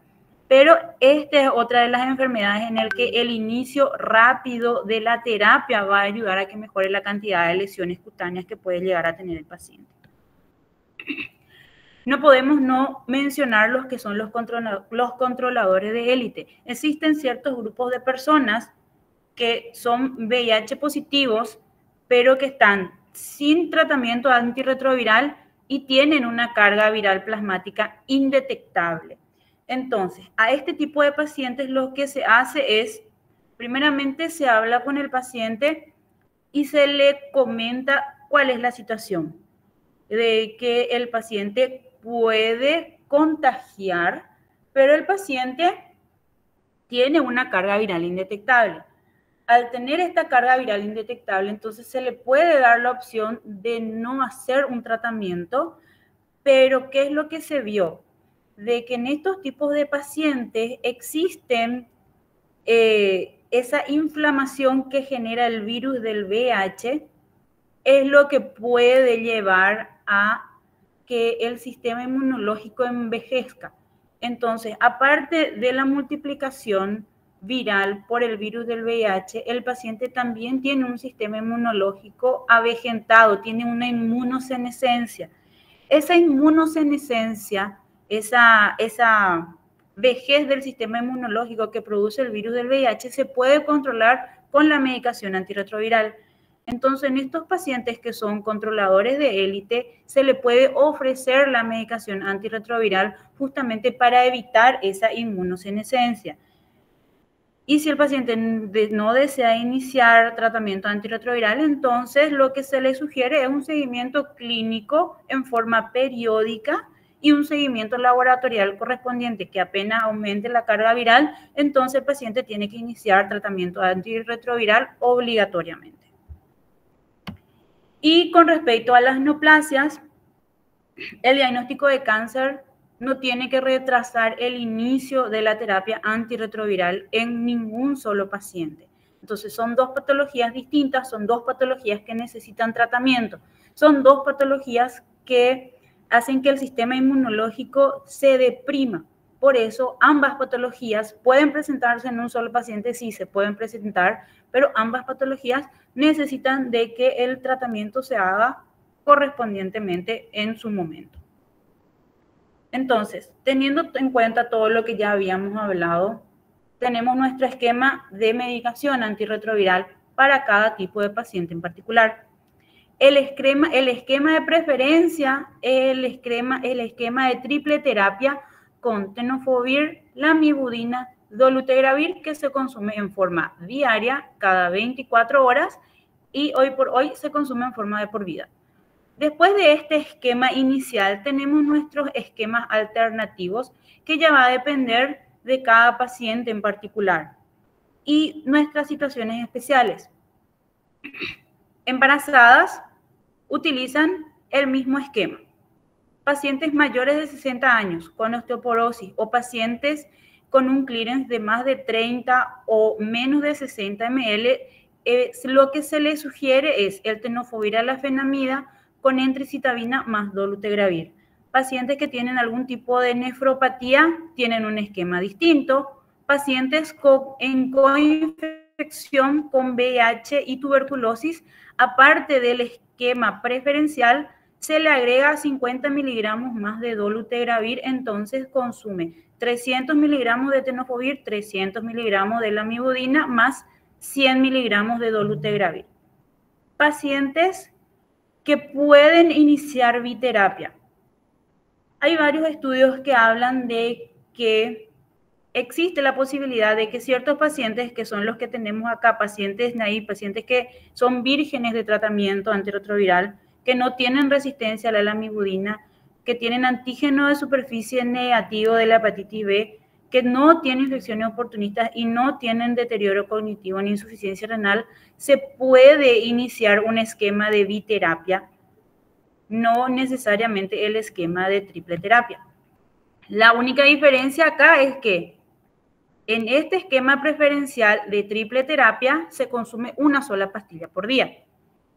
Pero esta es otra de las enfermedades en la que el inicio rápido de la terapia va a ayudar a que mejore la cantidad de lesiones cutáneas que puede llegar a tener el paciente. No podemos no mencionar los que son los controladores de élite. Existen ciertos grupos de personas que son VIH positivos, pero que están sin tratamiento antirretroviral y tienen una carga viral plasmática indetectable. Entonces, a este tipo de pacientes lo que se hace es, primeramente se habla con el paciente y se le comenta cuál es la situación, de que el paciente puede contagiar, pero el paciente tiene una carga viral indetectable. Al tener esta carga viral indetectable, entonces se le puede dar la opción de no hacer un tratamiento, pero ¿qué es lo que se vio? De que en estos tipos de pacientes existen esa inflamación que genera el virus del VIH, es lo que puede llevar a que el sistema inmunológico envejezca. Entonces, aparte de la multiplicación viral por el virus del VIH, el paciente también tiene un sistema inmunológico avejentado, tiene una inmunosenescencia. Esa inmunosenescencia, esa vejez del sistema inmunológico que produce el virus del VIH se puede controlar con la medicación antirretroviral. Entonces, en estos pacientes que son controladores de élite, se le puede ofrecer la medicación antirretroviral justamente para evitar esa inmunosenescencia. Y si el paciente no desea iniciar tratamiento antirretroviral, entonces lo que se le sugiere es un seguimiento clínico en forma periódica y un seguimiento laboratorial correspondiente, que apenas aumente la carga viral, entonces el paciente tiene que iniciar tratamiento antirretroviral obligatoriamente. Y con respecto a las neoplasias, el diagnóstico de cáncer no tiene que retrasar el inicio de la terapia antirretroviral en ningún solo paciente. Entonces, son dos patologías distintas, son dos patologías que necesitan tratamiento, son dos patologías que hacen que el sistema inmunológico se deprima. Por eso, ambas patologías pueden presentarse en un solo paciente, sí se pueden presentar, pero ambas patologías necesitan de que el tratamiento se haga correspondientemente en su momento. Entonces, teniendo en cuenta todo lo que ya habíamos hablado, tenemos nuestro esquema de medicación antirretroviral para cada tipo de paciente en particular. El esquema de preferencia es el esquema de triple terapia con tenofovir, lamivudina, dolutegravir, que se consume en forma diaria cada 24 horas y hoy por hoy se consume en forma de por vida. Después de este esquema inicial, tenemos nuestros esquemas alternativos que ya va a depender de cada paciente en particular y nuestras situaciones especiales. Embarazadas utilizan el mismo esquema. Pacientes mayores de 60 años con osteoporosis o pacientes con un clearance de más de 30 o menos de 60 ml, lo que se les sugiere es el tenofovir alafenamida con entricitabina más dolutegravir. Pacientes que tienen algún tipo de nefropatía tienen un esquema distinto. Pacientes en coinfección con VIH y tuberculosis, aparte del esquema preferencial, se le agrega 50 miligramos más de dolutegravir, entonces consume 300 miligramos de tenofovir, 300 miligramos de lamivudina más 100 miligramos de dolutegravir. Pacientes que pueden iniciar biterapia. Hay varios estudios que hablan de que existe la posibilidad de que ciertos pacientes, que son los que tenemos acá, pacientes naive, pacientes que son vírgenes de tratamiento antirretroviral, que no tienen resistencia a la lamivudina, que tienen antígeno de superficie negativo de la hepatitis B, que no tienen infecciones oportunistas y no tienen deterioro cognitivo ni insuficiencia renal, se puede iniciar un esquema de biterapia, no necesariamente el esquema de triple terapia. La única diferencia acá es que en este esquema preferencial de triple terapia se consume una sola pastilla por día.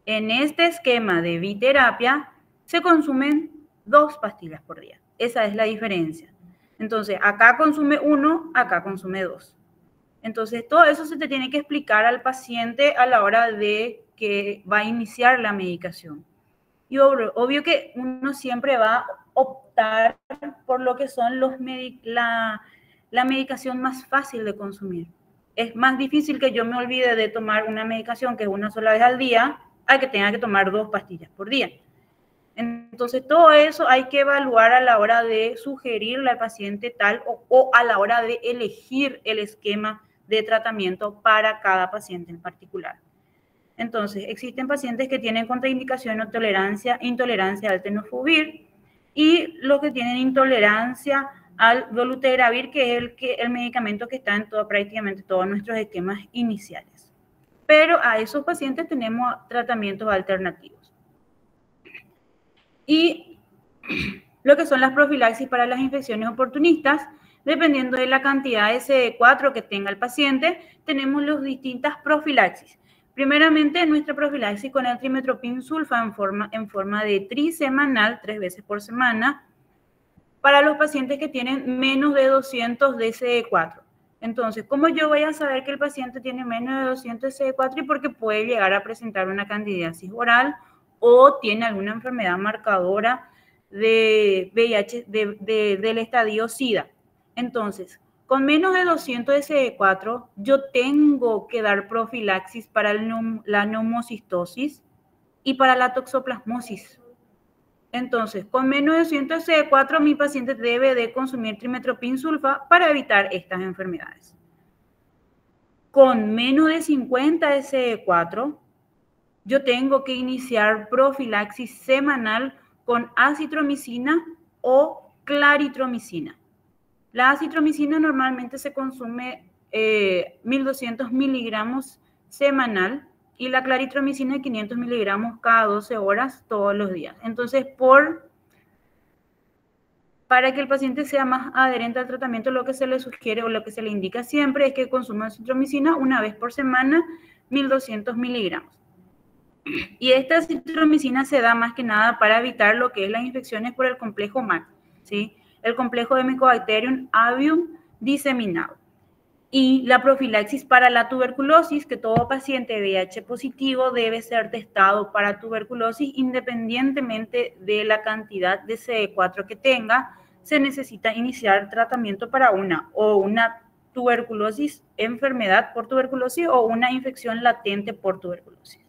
En este esquema de biterapia se consumen 2 pastillas por día. Esa es la diferencia. Entonces, acá consume 1, acá consume 2. Entonces, todo eso se te tiene que explicar al paciente a la hora de que va a iniciar la medicación. Y obvio que uno siempre va a optar por lo que son la medicación más fácil de consumir. Es más difícil que yo me olvide de tomar una medicación que es una sola vez al día a que tenga que tomar 2 pastillas por día. Entonces, todo eso hay que evaluar a la hora de sugerirle al paciente tal o a la hora de elegir el esquema de tratamiento para cada paciente en particular. Entonces, existen pacientes que tienen contraindicación o intolerancia al tenofovir y los que tienen intolerancia al dolutegravir, que es el medicamento que está en prácticamente todos nuestros esquemas iniciales. Pero a esos pacientes tenemos tratamientos alternativos. Y lo que son las profilaxis para las infecciones oportunistas, dependiendo de la cantidad de CD4 que tenga el paciente, tenemos las distintas profilaxis. Primeramente, nuestra profilaxis con el trimethoprim sulfa en forma de trisemanal, 3 veces por semana, para los pacientes que tienen menos de 200 de CD4. Entonces, ¿cómo yo voy a saber que el paciente tiene menos de 200 de CD4? Y porque puede llegar a presentar una candidiasis oral o tiene alguna enfermedad marcadora de VIH del estadio SIDA. Entonces, con menos de 200 de CD4, yo tengo que dar profilaxis para la neumocistosis y para la toxoplasmosis. Entonces, con menos de 200 de CD4, mi paciente debe de consumir trimethoprim sulfa para evitar estas enfermedades. Con menos de 50 de CD4, yo tengo que iniciar profilaxis semanal con acitromicina o claritromicina. La acitromicina normalmente se consume 1.200 miligramos semanal y la claritromicina 500 miligramos cada 12 horas todos los días. Entonces, para que el paciente sea más adherente al tratamiento, lo que se le sugiere o lo que se le indica siempre es que consuma acitromicina una vez por semana, 1.200 miligramos. Y esta acitromicina se da más que nada para evitar lo que es las infecciones por el complejo MAC, ¿sí? el complejo de Mycobacterium avium diseminado. Y la profilaxis para la tuberculosis, que todo paciente VIH positivo debe ser testado para tuberculosis independientemente de la cantidad de CD4 que tenga, se necesita iniciar tratamiento para una tuberculosis, enfermedad por tuberculosis o una infección latente por tuberculosis.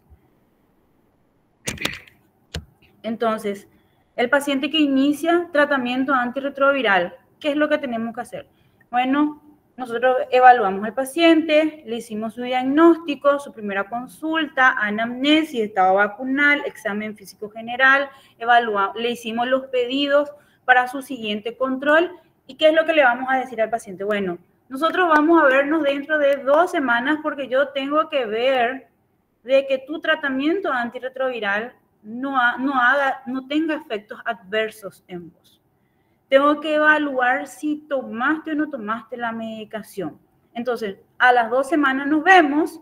Entonces, el paciente que inicia tratamiento antirretroviral, ¿qué es lo que tenemos que hacer? Bueno, nosotros evaluamos al paciente, le hicimos su diagnóstico, su primera consulta, anamnesis, estado vacunal, examen físico general, le hicimos los pedidos para su siguiente control. ¿Y qué es lo que le vamos a decir al paciente? Bueno, nosotros vamos a vernos dentro de 2 semanas porque yo tengo que ver de que tu tratamiento antirretroviral no tenga efectos adversos en vos. Tengo que evaluar si tomaste o no tomaste la medicación. Entonces, a las 2 semanas nos vemos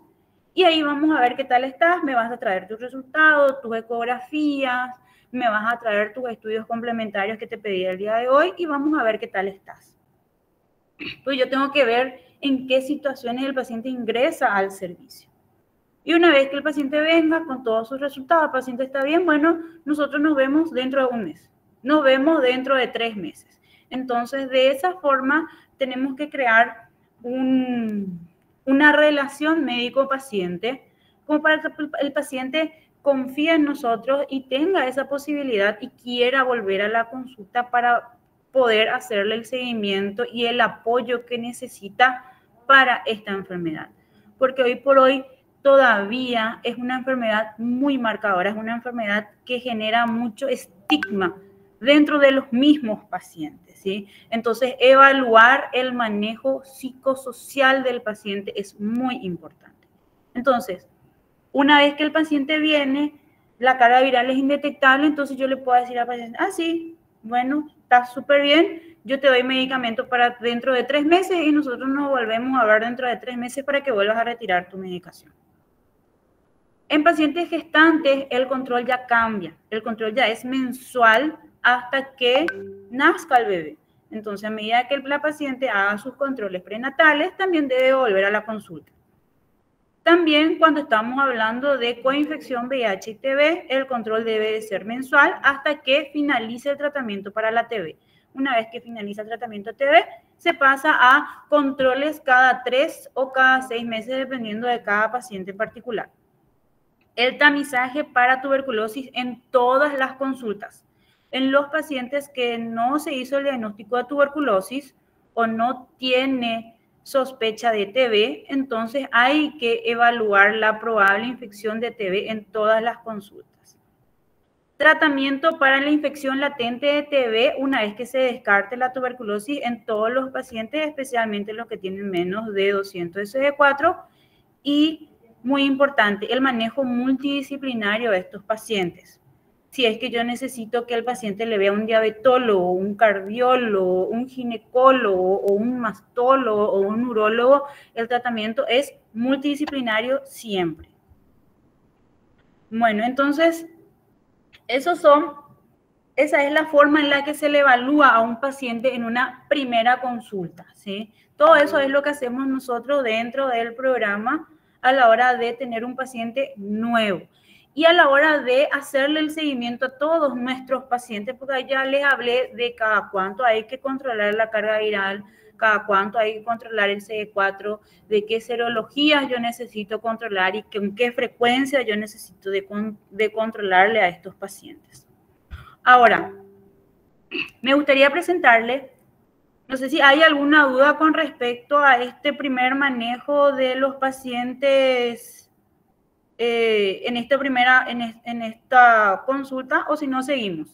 y ahí vamos a ver qué tal estás. Me vas a traer tus resultados, tus ecografías, me vas a traer tus estudios complementarios que te pedí el día de hoy y vamos a ver qué tal estás. Pues yo tengo que ver en qué situaciones el paciente ingresa al servicio. Y una vez que el paciente venga con todos sus resultados, el paciente está bien, bueno, nosotros nos vemos dentro de 1 mes. Nos vemos dentro de 3 meses. Entonces, de esa forma, tenemos que crear una relación médico-paciente como para que el paciente confíe en nosotros y tenga esa posibilidad y quiera volver a la consulta para poder hacerle el seguimiento y el apoyo que necesita para esta enfermedad. Porque hoy por hoy todavía es una enfermedad muy marcadora, es una enfermedad que genera mucho estigma dentro de los mismos pacientes, ¿sí? Entonces, evaluar el manejo psicosocial del paciente es muy importante. Entonces, una vez que el paciente viene, la carga viral es indetectable, entonces yo le puedo decir al paciente, sí, bueno, está súper bien, yo te doy medicamento para dentro de 3 meses y nosotros nos volvemos a ver dentro de 3 meses para que vuelvas a retirar tu medicación. En pacientes gestantes, el control ya cambia, el control ya es mensual hasta que nazca el bebé. Entonces, a medida que la paciente haga sus controles prenatales, también debe volver a la consulta. También cuando estamos hablando de coinfección VIH y TB, el control debe de ser mensual hasta que finalice el tratamiento para la TB. Una vez que finaliza el tratamiento TB, se pasa a controles cada 3 o cada 6 meses, dependiendo de cada paciente en particular. El tamizaje para tuberculosis en todas las consultas. En los pacientes que no se hizo el diagnóstico de tuberculosis o no tiene sospecha de TB, entonces hay que evaluar la probable infección de TB en todas las consultas. Tratamiento para la infección latente de TB una vez que se descarte la tuberculosis en todos los pacientes, especialmente los que tienen menos de 200 CD4 y muy importante, el manejo multidisciplinario de estos pacientes. Si es que yo necesito que el paciente le vea un diabetólogo, un cardiólogo, un ginecólogo o un mastólogo o un urólogo, el tratamiento es multidisciplinario siempre. Bueno, entonces, esa es la forma en la que se le evalúa a un paciente en una primera consulta, ¿sí? Todo eso es lo que hacemos nosotros dentro del programa a la hora de tener un paciente nuevo y a la hora de hacerle el seguimiento a todos nuestros pacientes, porque ya les hablé de cada cuánto hay que controlar la carga viral, cada cuánto hay que controlar el CD4, de qué serologías yo necesito controlar y con qué frecuencia yo necesito de controlarle a estos pacientes. Ahora, me gustaría presentarle, no sé si hay alguna duda con respecto a este primer manejo de los pacientes en esta consulta, o si no, seguimos.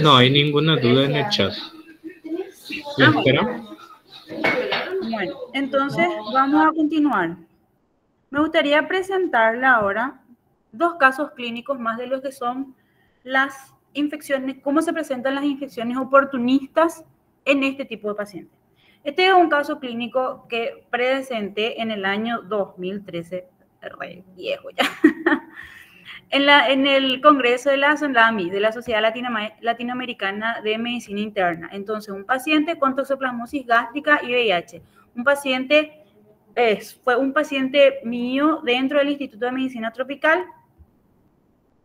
No hay ninguna duda en el chat. ¿La espera? Bueno, entonces vamos a continuar. Me gustaría presentarle ahora 2 casos clínicos más de lo que son las infecciones, cómo se presentan las infecciones oportunistas en este tipo de pacientes. Este es un caso clínico que presenté en el año 2013, re viejo ya, en el Congreso de la SONLAMI, de la Sociedad Latinoamericana de Medicina Interna. Entonces, un paciente con toxoplasmosis gástrica y VIH. Fue un paciente mío dentro del Instituto de Medicina Tropical,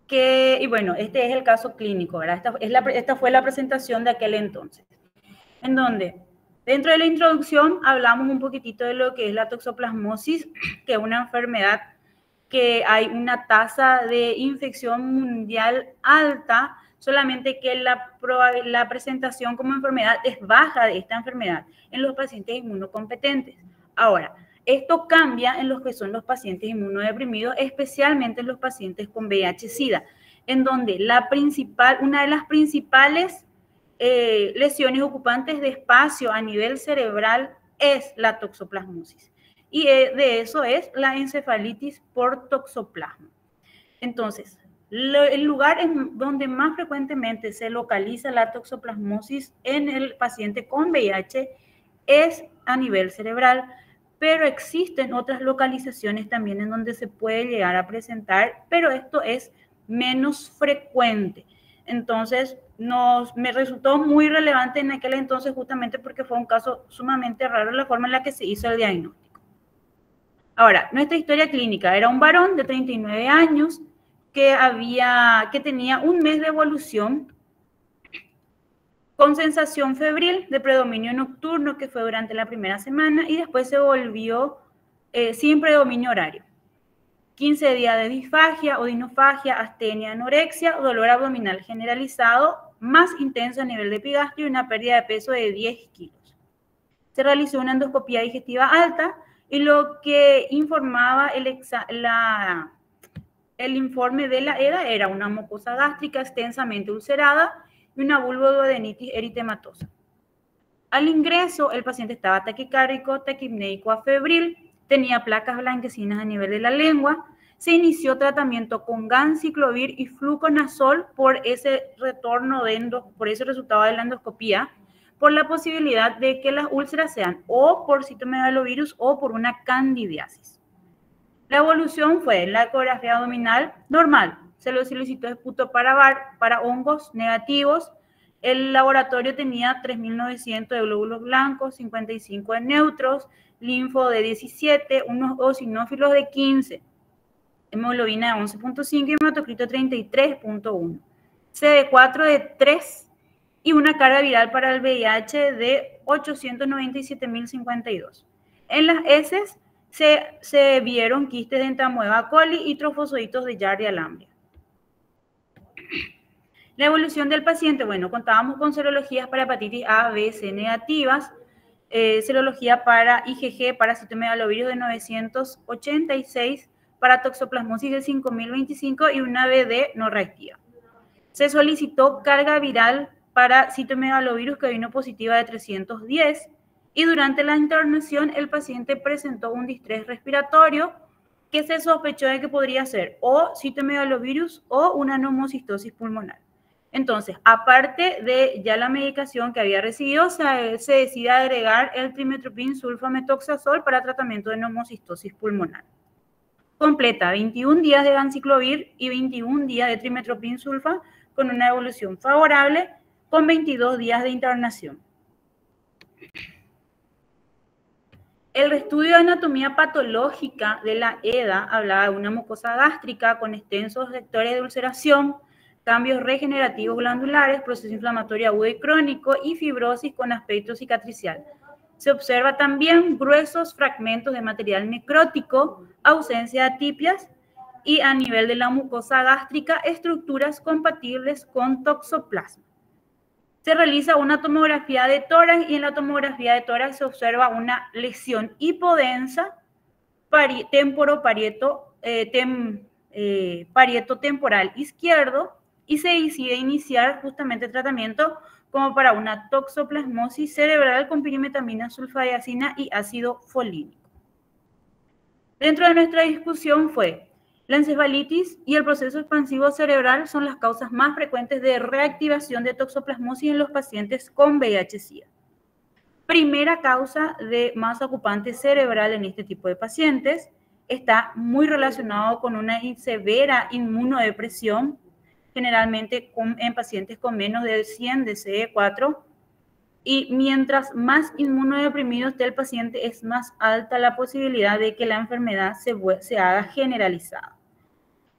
y bueno, este es el caso clínico, ¿verdad? Esta fue la presentación de aquel entonces, en donde dentro de la introducción hablamos un poquitito de lo que es la toxoplasmosis, que es una enfermedad que hay una tasa de infección mundial alta, solamente que la presentación como enfermedad es baja de esta enfermedad en los pacientes inmunocompetentes. Ahora, esto cambia en los que son los pacientes inmunodeprimidos, especialmente en los pacientes con VIH-Sida, en donde una de las principales lesiones ocupantes de espacio a nivel cerebral es la toxoplasmosis. Y de eso es la encefalitis por toxoplasma. Entonces, el lugar donde más frecuentemente se localiza la toxoplasmosis en el paciente con VIH es a nivel cerebral, pero existen otras localizaciones también en donde se puede llegar a presentar, pero esto es menos frecuente. Entonces, me resultó muy relevante en aquel entonces justamente porque fue un caso sumamente raro la forma en la que se hizo el diagnóstico. Ahora, nuestra historia clínica era un varón de 39 años que tenía un mes de evolución con sensación febril de predominio nocturno, que fue durante la primera semana, y después se volvió sin predominio horario. 15 días de disfagia o dinofagia, astenia, anorexia, dolor abdominal generalizado, más intenso a nivel de epigastrio y una pérdida de peso de 10 kilos. Se realizó una endoscopía digestiva alta y lo que informaba el informe de la EDA era una mucosa gástrica extensamente ulcerada y una vulvoduodenitis eritematosa. Al ingreso, el paciente estaba taquicárdico, taquipneico afebril, tenía placas blanquecinas a nivel de la lengua. Se inició tratamiento con ganciclovir y fluconazol por ese resultado de la endoscopía, por la posibilidad de que las úlceras sean o por citomegalovirus o por una candidiasis. La evolución fue en la ecografía abdominal normal. Se lo solicitó esputo para hongos negativos. El laboratorio tenía 3.900 de glóbulos blancos, 55 de neutros, linfo de 17, unos eosinófilos de 15, hemoglobina de 11.5 y hematocrito 33.1, CD4 de 3 y una carga viral para el VIH de 897.052. En las heces se vieron quistes de entamoeba coli y trofosoditos de Giardia lamblia. La evolución del paciente, bueno, contábamos con serologías para hepatitis A, B, C negativas, serología para IgG, para citomegalovirus de 986, para toxoplasmosis de 5.025 y una BD no reactiva. Se solicitó carga viral para citomegalovirus que vino positiva de 310 y durante la internación el paciente presentó un distrés respiratorio que se sospechó de que podría ser o citomegalovirus o una neumocistosis pulmonar. Entonces, aparte de ya la medicación que había recibido, se decide agregar el trimestoprim sulfametoxazol para tratamiento de neumocistosis pulmonar. Completa 21 días de ganciclovir y 21 días de trimestoprim sulfa con una evolución favorable, con 22 días de internación. El estudio de anatomía patológica de la EDA hablaba de una mucosa gástrica con extensos sectores de ulceración, cambios regenerativos glandulares, proceso inflamatorio agudo y crónico y fibrosis con aspecto cicatricial. Se observa también gruesos fragmentos de material necrótico, ausencia de atipias y a nivel de la mucosa gástrica, estructuras compatibles con toxoplasma. Se realiza una tomografía de tórax y en la tomografía de tórax se observa una lesión hipodensa parieto temporal izquierdo y se decide iniciar justamente tratamiento como para una toxoplasmosis cerebral con pirimetamina, sulfadiazina y ácido folínico. Dentro de nuestra discusión fue la encefalitis y el proceso expansivo cerebral son las causas más frecuentes de reactivación de toxoplasmosis en los pacientes con VIH-Sida. primera causa de masa ocupante cerebral en este tipo de pacientes. Está muy relacionado con una severa inmunodepresión, generalmente en pacientes con menos de 100 de CD4. Y mientras más inmunodeprimido esté el paciente, es más alta la posibilidad de que la enfermedad se haga generalizada.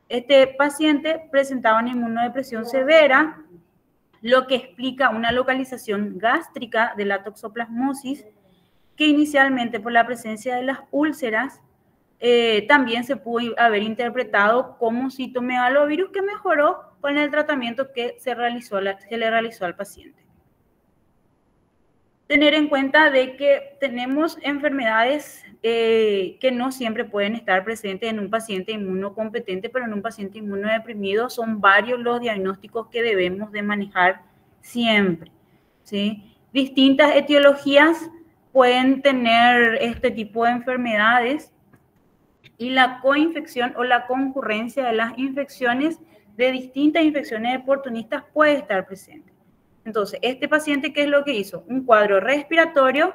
Este paciente presentaba una inmunodepresión severa, lo que explica una localización gástrica de la toxoplasmosis, que inicialmente por la presencia de las úlceras, también se pudo haber interpretado como citomegalovirus, que mejoró con el tratamiento que se le realizó al paciente. Tener en cuenta de que tenemos enfermedades que no siempre pueden estar presentes en un paciente inmunocompetente, pero en un paciente inmunodeprimido son varios los diagnósticos que debemos de manejar siempre, ¿sí? Distintas etiologías pueden tener este tipo de enfermedades, y la coinfección o la concurrencia de las infecciones de distintas infecciones oportunistas puede estar presente. Entonces, este paciente, ¿qué es lo que hizo? Un cuadro respiratorio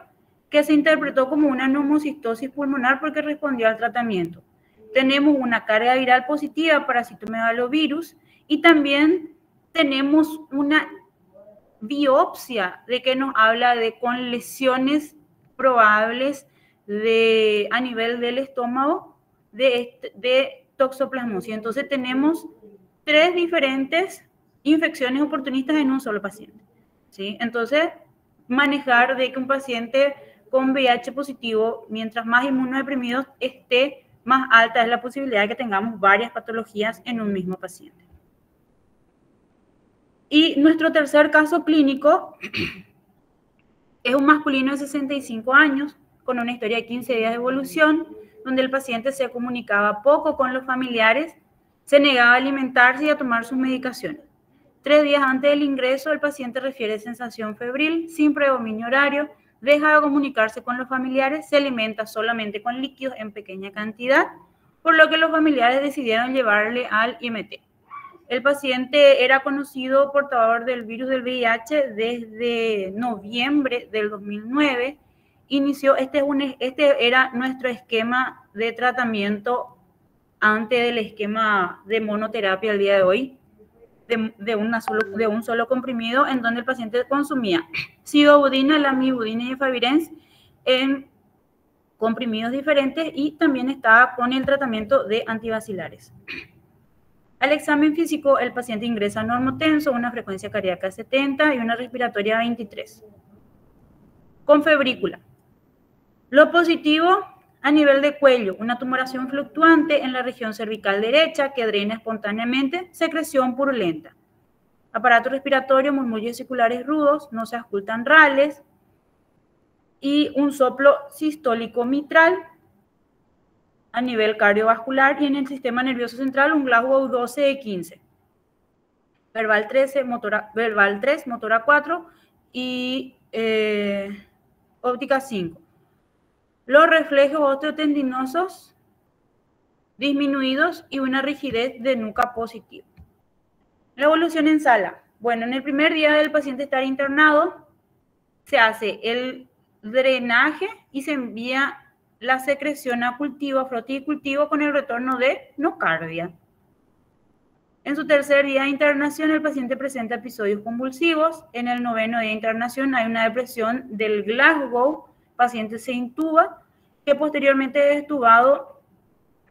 que se interpretó como una neumocistosis pulmonar porque respondió al tratamiento. Tenemos una carga viral positiva para citomegalovirus y también tenemos una biopsia de que nos habla de con lesiones probables a nivel del estómago de toxoplasmosis. Entonces tenemos 3 diferentes infecciones oportunistas en un solo paciente, ¿sí? Entonces, manejar de que un paciente con VIH positivo, mientras más inmunodeprimido esté, más alta es la posibilidad de que tengamos varias patologías en un mismo paciente. Y nuestro tercer caso clínico es un masculino de 65 años con una historia de 15 días de evolución, donde el paciente se comunicaba poco con los familiares, se negaba a alimentarse y a tomar sus medicaciones. 3 días antes del ingreso, el paciente refiere sensación febril, sin predominio horario, deja de comunicarse con los familiares, se alimenta solamente con líquidos en pequeña cantidad, por lo que los familiares decidieron llevarle al IMT. El paciente era conocido portador del virus del VIH desde noviembre del 2009. Este era nuestro esquema de tratamiento antes del esquema de monoterapia al día de hoy, de un solo comprimido, en donde el paciente consumía sidobudina, lamivudina y efavirenz en comprimidos diferentes, y también estaba con el tratamiento de antivacilares. Al examen físico, el paciente ingresa normotenso, una frecuencia cardíaca 70 y una respiratoria 23. Con febrícula. Lo positivo a nivel de cuello, una tumoración fluctuante en la región cervical derecha que drena espontáneamente, secreción purulenta. Aparato respiratorio, murmullos vesiculares rudos, no se auscultan rales, y un soplo sistólico mitral a nivel cardiovascular, y en el sistema nervioso central un Glasgow 12 de 15. Verbal 3, motora 4 y óptica 5. Los reflejos osteotendinosos disminuidos y una rigidez de nuca positiva. La evolución en sala. Bueno, en el primer día del paciente estar internado, se hace el drenaje y se envía la secreción a cultivo, a frotis y cultivo, con el retorno de nocardia. En su tercer día de internación, el paciente presenta episodios convulsivos. En el 9º día de internación hay una depresión del Glasgow. El paciente se intuba, que posteriormente es extubado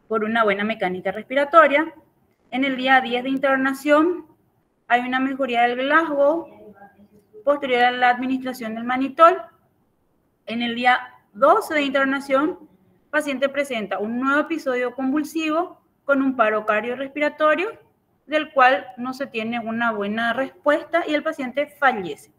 por una buena mecánica respiratoria. En el día 10 de internación hay una mejoría del Glasgow, posterior a la administración del manitol. En el día 12 de internación, el paciente presenta un nuevo episodio convulsivo con un paro cardiorrespiratorio, del cual no se tiene una buena respuesta, y el paciente fallece.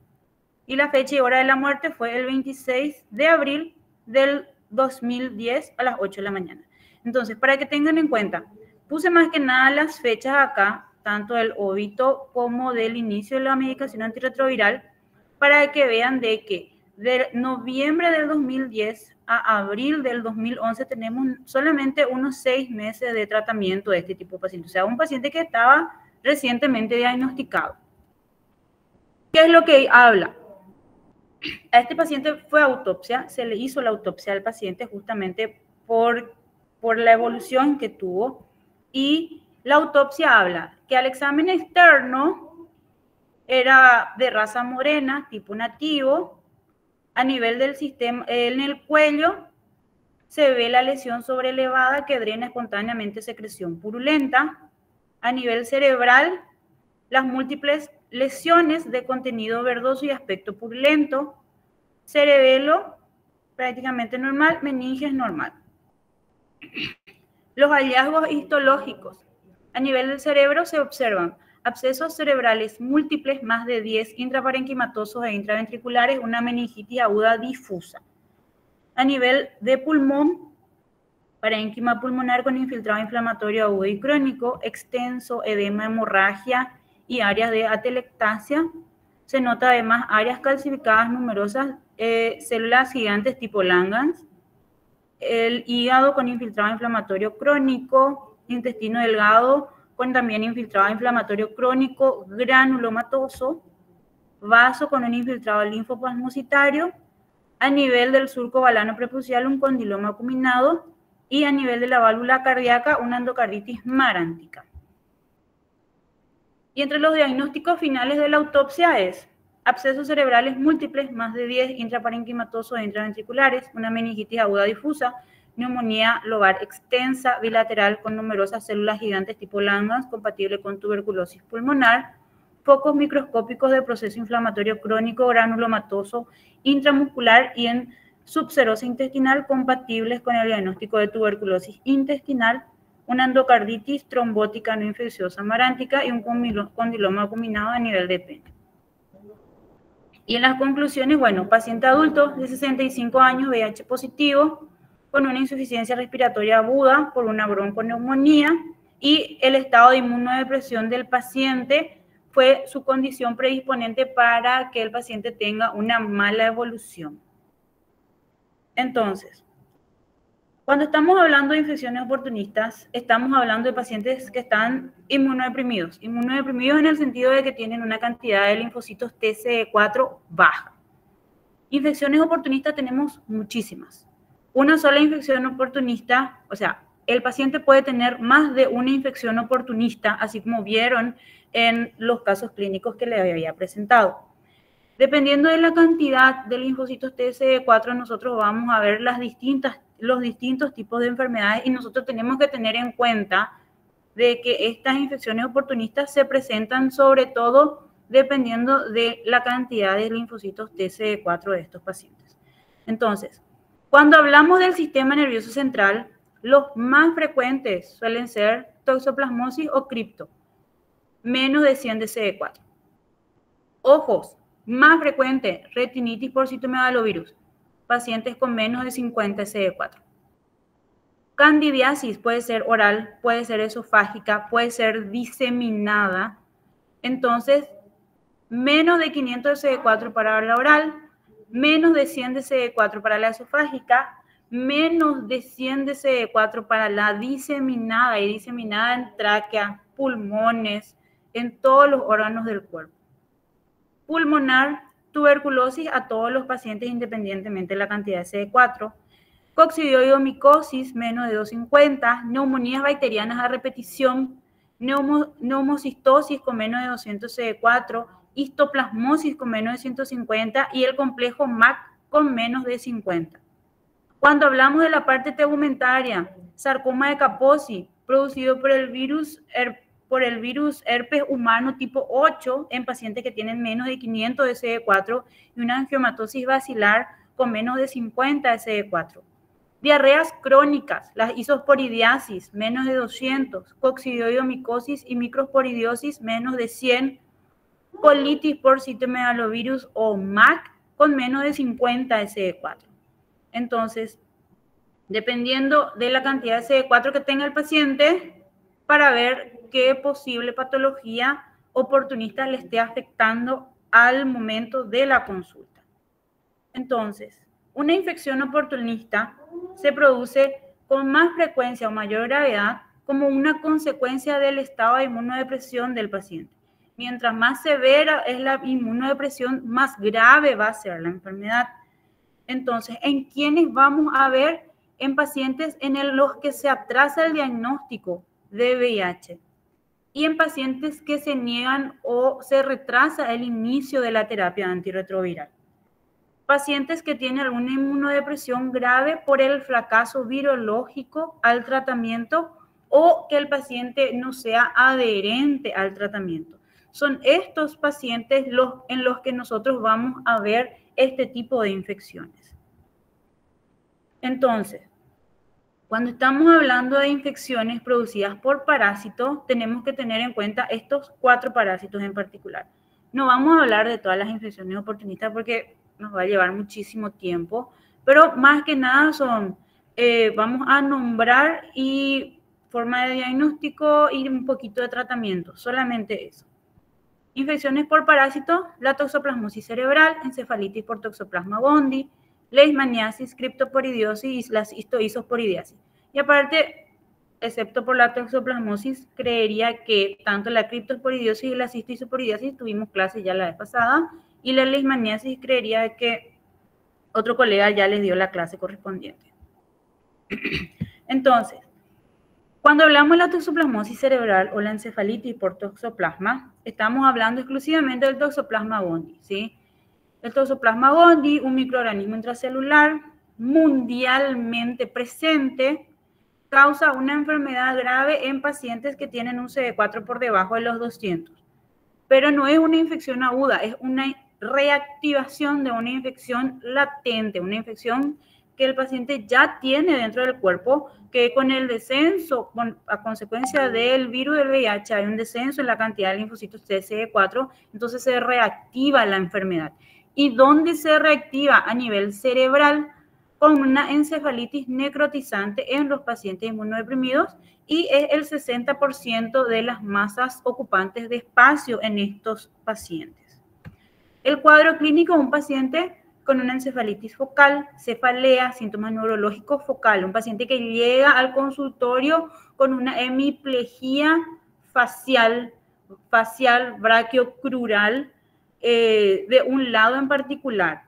Y la fecha y hora de la muerte fue el 26 de abril del 2010 a las 8 de la mañana. Entonces, para que tengan en cuenta, puse más que nada las fechas acá, tanto del óbito como del inicio de la medicación antirretroviral, para que vean de que de noviembre del 2010 a abril del 2011 tenemos solamente unos 6 meses de tratamiento de este tipo de paciente. O sea, un paciente que estaba recientemente diagnosticado. ¿Qué es lo que habla? A este paciente fue autopsia, se le hizo la autopsia al paciente justamente por la evolución que tuvo, y la autopsia habla que al examen externo era de raza morena, tipo nativo. A nivel del sistema, en el cuello se ve la lesión sobrelevada que drena espontáneamente secreción purulenta. A nivel cerebral, las múltiples lesiones de contenido verdoso y aspecto purulento. Cerebelo prácticamente normal, meninges normal. Los hallazgos histológicos. A nivel del cerebro se observan abscesos cerebrales múltiples, más de 10 intraparenquimatosos e intraventriculares, una meningitis aguda difusa. A nivel de pulmón, parénquima pulmonar con infiltrado inflamatorio agudo y crónico, extenso, edema, hemorragia y áreas de atelectasia. Se nota además áreas calcificadas numerosas, células gigantes tipo Langhans, el hígado con infiltrado inflamatorio crónico, intestino delgado con también infiltrado inflamatorio crónico granulomatoso, vaso con un infiltrado linfoplasmocitario, a nivel del surco balano prepucial un condiloma acuminado y a nivel de la válvula cardíaca una endocarditis marántica. Y entre los diagnósticos finales de la autopsia es abscesos cerebrales múltiples, más de 10 intraparenquimatosos e intraventriculares, una meningitis aguda difusa, neumonía lobar extensa, bilateral con numerosas células gigantes tipo Langhans, compatible con tuberculosis pulmonar, focos microscópicos de proceso inflamatorio crónico granulomatoso intramuscular y en subserosa intestinal compatibles con el diagnóstico de tuberculosis intestinal, una endocarditis trombótica no infecciosa marántica y un condiloma acuminado a nivel de pene. Y en las conclusiones, bueno, paciente adulto de 65 años, VIH positivo, con una insuficiencia respiratoria aguda por una bronconeumonía, y el estado de inmunodepresión del paciente fue su condición predisponente para que el paciente tenga una mala evolución. Entonces, cuando estamos hablando de infecciones oportunistas, estamos hablando de pacientes que están inmunodeprimidos. Inmunodeprimidos en el sentido de que tienen una cantidad de linfocitos TCE4 baja. Infecciones oportunistas tenemos muchísimas. Una sola infección oportunista, o sea, el paciente puede tener más de una infección oportunista, así como vieron en los casos clínicos que le había presentado. Dependiendo de la cantidad de linfocitos TCE4, nosotros vamos a ver los distintos tipos de enfermedades, y nosotros tenemos que tener en cuenta de que estas infecciones oportunistas se presentan sobre todo dependiendo de la cantidad de linfocitos TCE4 de estos pacientes. Entonces, cuando hablamos del sistema nervioso central, los más frecuentes suelen ser toxoplasmosis o cripto, menos de 100 TCE4. Ojos, más frecuente, retinitis por citomegalovirus, pacientes con menos de 50 CD4. Candidiasis puede ser oral, puede ser esofágica, puede ser diseminada. Entonces, menos de 500 de CD4 para la oral, menos de 100 de CD4 para la esofágica, menos de 100 de CD4 para la diseminada, y diseminada en tráquea, pulmones, en todos los órganos del cuerpo. Pulmonar, tuberculosis a todos los pacientes independientemente de la cantidad de CD4, coccidioidomicosis menos de 250, neumonías bacterianas a repetición, neumocistosis con menos de 200 CD4, histoplasmosis con menos de 150 y el complejo MAC con menos de 50. Cuando hablamos de la parte tegumentaria, sarcoma de Kaposi, producido por el virus herpes humano tipo 8 en pacientes que tienen menos de 500 de CD4 y una angiomatosis basilar con menos de 50 de CD4. Diarreas crónicas, las isosporidiasis, menos de 200, coccidioidomicosis y microsporidiosis, menos de 100, colitis por citomegalovirus o MAC con menos de 50 de CD4. Entonces, dependiendo de la cantidad de CD4 que tenga el paciente, para ver qué posible patología oportunista le esté afectando al momento de la consulta. Entonces, una infección oportunista se produce con más frecuencia o mayor gravedad como una consecuencia del estado de inmunodepresión del paciente. Mientras más severa es la inmunodepresión, más grave va a ser la enfermedad. Entonces, ¿en quiénes vamos a ver? En pacientes en los que se atrasa el diagnóstico de VIH y en pacientes que se niegan o se retrasa el inicio de la terapia antirretroviral. Pacientes que tienen alguna inmunodepresión grave por el fracaso virológico al tratamiento o que el paciente no sea adherente al tratamiento. Son estos pacientes en los que nosotros vamos a ver este tipo de infecciones. Entonces, cuando estamos hablando de infecciones producidas por parásitos, tenemos que tener en cuenta estos 4 parásitos en particular. No vamos a hablar de todas las infecciones oportunistas porque nos va a llevar muchísimo tiempo, pero más que nada vamos a nombrar y forma de diagnóstico y un poquito de tratamiento, solamente eso. Infecciones por parásitos, la toxoplasmosis cerebral, encefalitis por toxoplasma gondii, leishmaniasis, criptoporidiosis y la cistoisosporidiasis. Y aparte, excepto por la toxoplasmosis, creería que tanto la criptoporidiosis y la cistoisosporidiasis tuvimos clases ya la vez pasada, y la leishmaniasis creería que otro colega ya les dio la clase correspondiente. Entonces, cuando hablamos de la toxoplasmosis cerebral o la encefalitis por toxoplasma, estamos hablando exclusivamente del toxoplasma gondii, ¿sí? El toxoplasma gondii, un microorganismo intracelular mundialmente presente, causa una enfermedad grave en pacientes que tienen un CD4 por debajo de los 200. Pero no es una infección aguda, es una reactivación de una infección latente, una infección que el paciente ya tiene dentro del cuerpo, que con el descenso, a consecuencia del virus del VIH, hay un descenso en la cantidad de linfocitos CD4, entonces se reactiva la enfermedad. ¿Y dónde se reactiva? A nivel cerebral, con una encefalitis necrotizante en los pacientes inmunodeprimidos, y es el 60% de las masas ocupantes de espacio en estos pacientes. El cuadro clínico, un paciente con una encefalitis focal, cefalea, síntomas neurológicos focales, un paciente que llega al consultorio con una hemiplegia facial brachiocrural de un lado en particular,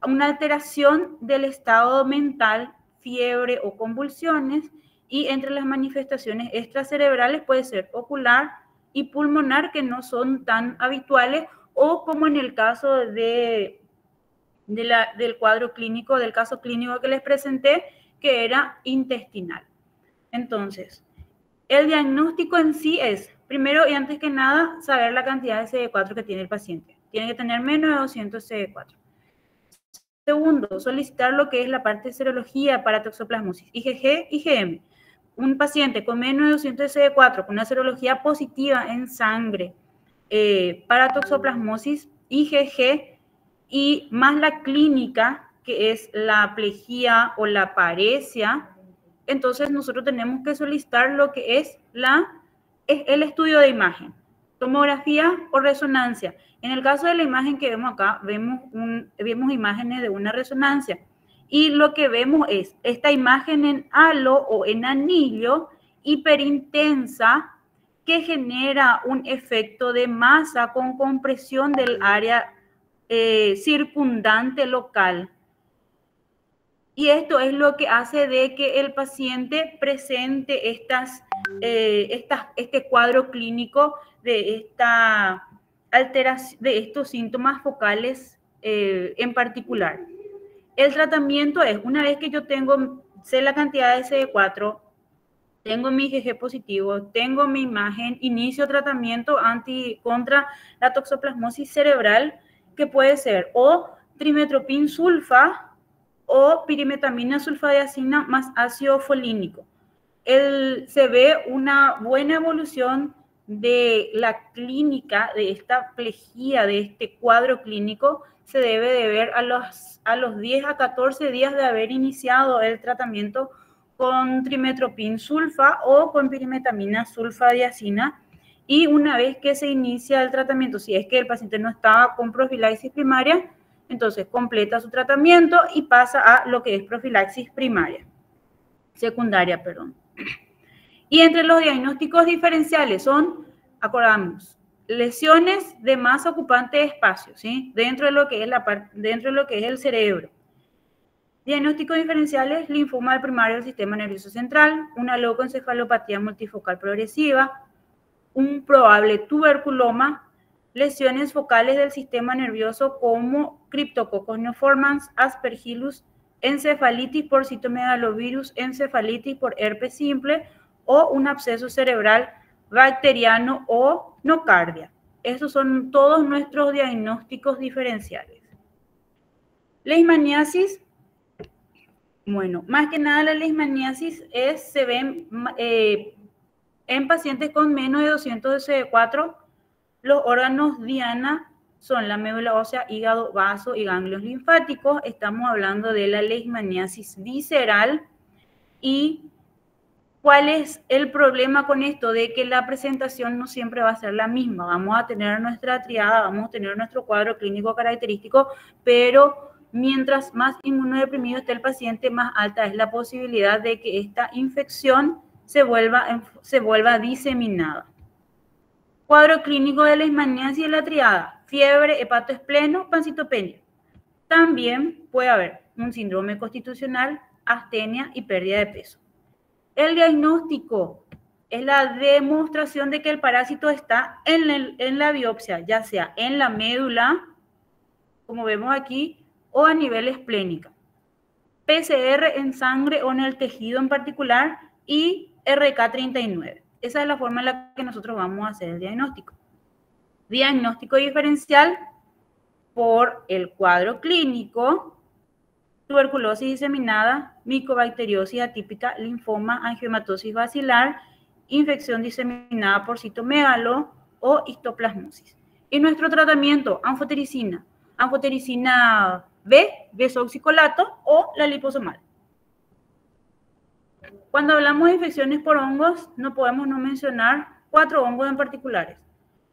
una alteración del estado mental, fiebre o convulsiones, y entre las manifestaciones extracerebrales puede ser ocular y pulmonar, que no son tan habituales, o como en el caso del cuadro clínico, del caso clínico que les presenté, que era intestinal. Entonces, el diagnóstico en sí es, primero y antes que nada, saber la cantidad de CD4 que tiene el paciente. Tiene que tener menos de 200 CD4. Segundo, solicitar lo que es la parte de serología para toxoplasmosis, IgG, IgM. Un paciente con menos de 200 CD4, con una serología positiva en sangre para toxoplasmosis, IgG, y más la clínica, que es la plejía o la paresia, entonces nosotros tenemos que solicitar lo que es el estudio de imagen, tomografía o resonancia. En el caso de la imagen que vemos acá, vemos imágenes de una resonancia, y lo que vemos es esta imagen en halo o en anillo hiperintensa, que genera un efecto de masa con compresión del área circundante local. Y esto es lo que hace de que el paciente presente este cuadro clínico de esta alteración, de estos síntomas focales en particular. El tratamiento es, una vez que yo sé la cantidad de CD4, tengo mi IgG positivo, tengo mi imagen, inicio tratamiento contra la toxoplasmosis cerebral, que puede ser o trimetoprim sulfa o pirimetamina sulfadiazina más ácido folínico. Se ve una buena evolución de la clínica, de esta plejía, de este cuadro clínico, se debe de ver a los 10 a 14 días de haber iniciado el tratamiento con trimetoprim sulfa o con pirimetamina sulfadiazina. Y una vez que se inicia el tratamiento, si es que el paciente no estaba con profilaxis primaria, entonces completa su tratamiento y pasa a lo que es profilaxis secundaria. Y entre los diagnósticos diferenciales acordamos, lesiones de masa ocupante de espacio, ¿sí? Dentro de lo que es dentro de lo que es el cerebro. Diagnósticos diferenciales: linfoma primario del sistema nervioso central, una leucoencefalopatía multifocal progresiva, un probable tuberculoma, lesiones focales del sistema nervioso como Cryptococcus neoformans, Aspergillus, encefalitis por citomegalovirus, encefalitis por herpes simple o un absceso cerebral bacteriano o nocardia. Estos son todos nuestros diagnósticos diferenciales. Leishmaniasis. Bueno, más que nada la leishmaniasis se ve en pacientes con menos de 200 de CD4. Los órganos diana son la médula ósea, hígado, vaso y ganglios linfáticos. Estamos hablando de la leishmaniasis visceral. ¿Y cuál es el problema con esto? De que la presentación no siempre va a ser la misma. Vamos a tener nuestra triada, vamos a tener nuestro cuadro clínico característico, pero mientras más inmunodeprimido esté el paciente, más alta es la posibilidad de que esta infección se vuelva diseminada. Cuadro clínico de leishmaniasis y la triada: fiebre, hepatoespleno, pancitopenia. También puede haber un síndrome constitucional, astenia y pérdida de peso. El diagnóstico es la demostración de que el parásito está en la biopsia, ya sea en la médula, como vemos aquí, o a nivel esplénica. PCR en sangre o en el tejido en particular y RK39. Esa es la forma en la que nosotros vamos a hacer el diagnóstico. Diagnóstico diferencial por el cuadro clínico: tuberculosis diseminada, micobacteriosis atípica, linfoma, angiomatosis basilar, infección diseminada por citomegalo o histoplasmosis. Y nuestro tratamiento: anfotericina B, besoxicolato o la liposomal. Cuando hablamos de infecciones por hongos, no podemos no mencionar 4 hongos en particulares: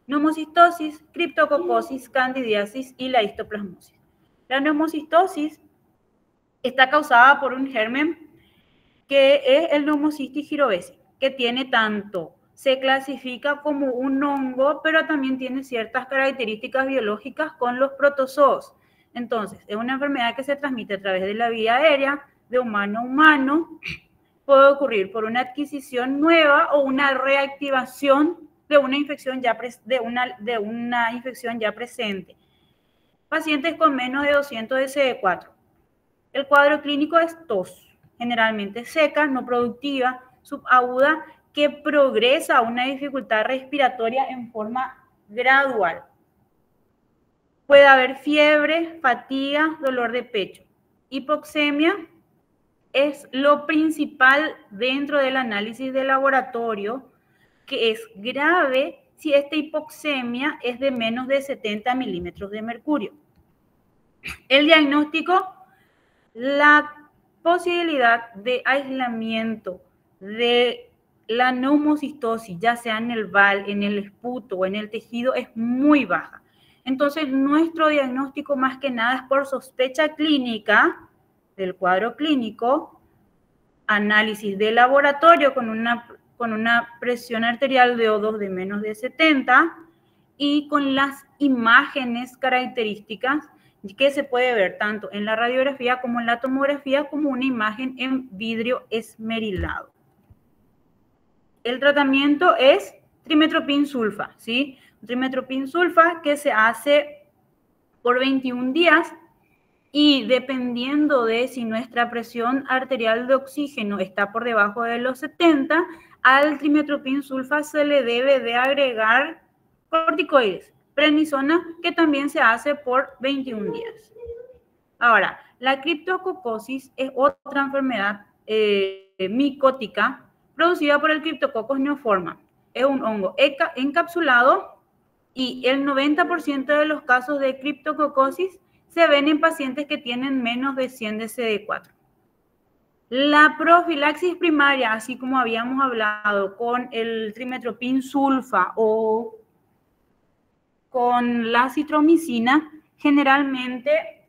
neumocistosis, criptococosis, candidiasis y la histoplasmosis. La neumocistosis está causada por un germen que es el Pneumocystis jirovesi, que se clasifica como un hongo, pero también tiene ciertas características biológicas con los protozoos. Entonces, es una enfermedad que se transmite a través de la vía aérea, de humano a humano. Puede ocurrir por una adquisición nueva o una reactivación de una infección ya presente. Pacientes con menos de 200 de CD4. El cuadro clínico es tos, generalmente seca, no productiva, subaguda, que progresa a una dificultad respiratoria en forma gradual. Puede haber fiebre, fatiga, dolor de pecho. Hipoxemia es lo principal dentro del análisis de laboratorio, que es grave si esta hipoxemia es de menos de 70 milímetros de mercurio. El diagnóstico: la posibilidad de aislamiento de la neumocistosis, ya sea en el BAL, en el esputo o en el tejido, es muy baja. Entonces, nuestro diagnóstico más que nada es por sospecha clínica del cuadro clínico, análisis de laboratorio con una presión arterial de O2 de menos de 70 y con las imágenes características que se puede ver tanto en la radiografía como en la tomografía como una imagen en vidrio esmerilado. El tratamiento es trimetoprim sulfa, ¿sí? Trimetoprim sulfa que se hace por 21 días y dependiendo de si nuestra presión arterial de oxígeno está por debajo de los 70, al trimetoprim sulfa se le debe de agregar corticoides, prednisona, que también se hace por 21 días. Ahora, la criptococosis es otra enfermedad micótica producida por el Cryptococcus neoformans. Es un hongo encapsulado y el 90% de los casos de criptococosis se ven en pacientes que tienen menos de 100 de CD4. La profilaxis primaria, así como habíamos hablado con el trimetoprim sulfa o con la citromicina, generalmente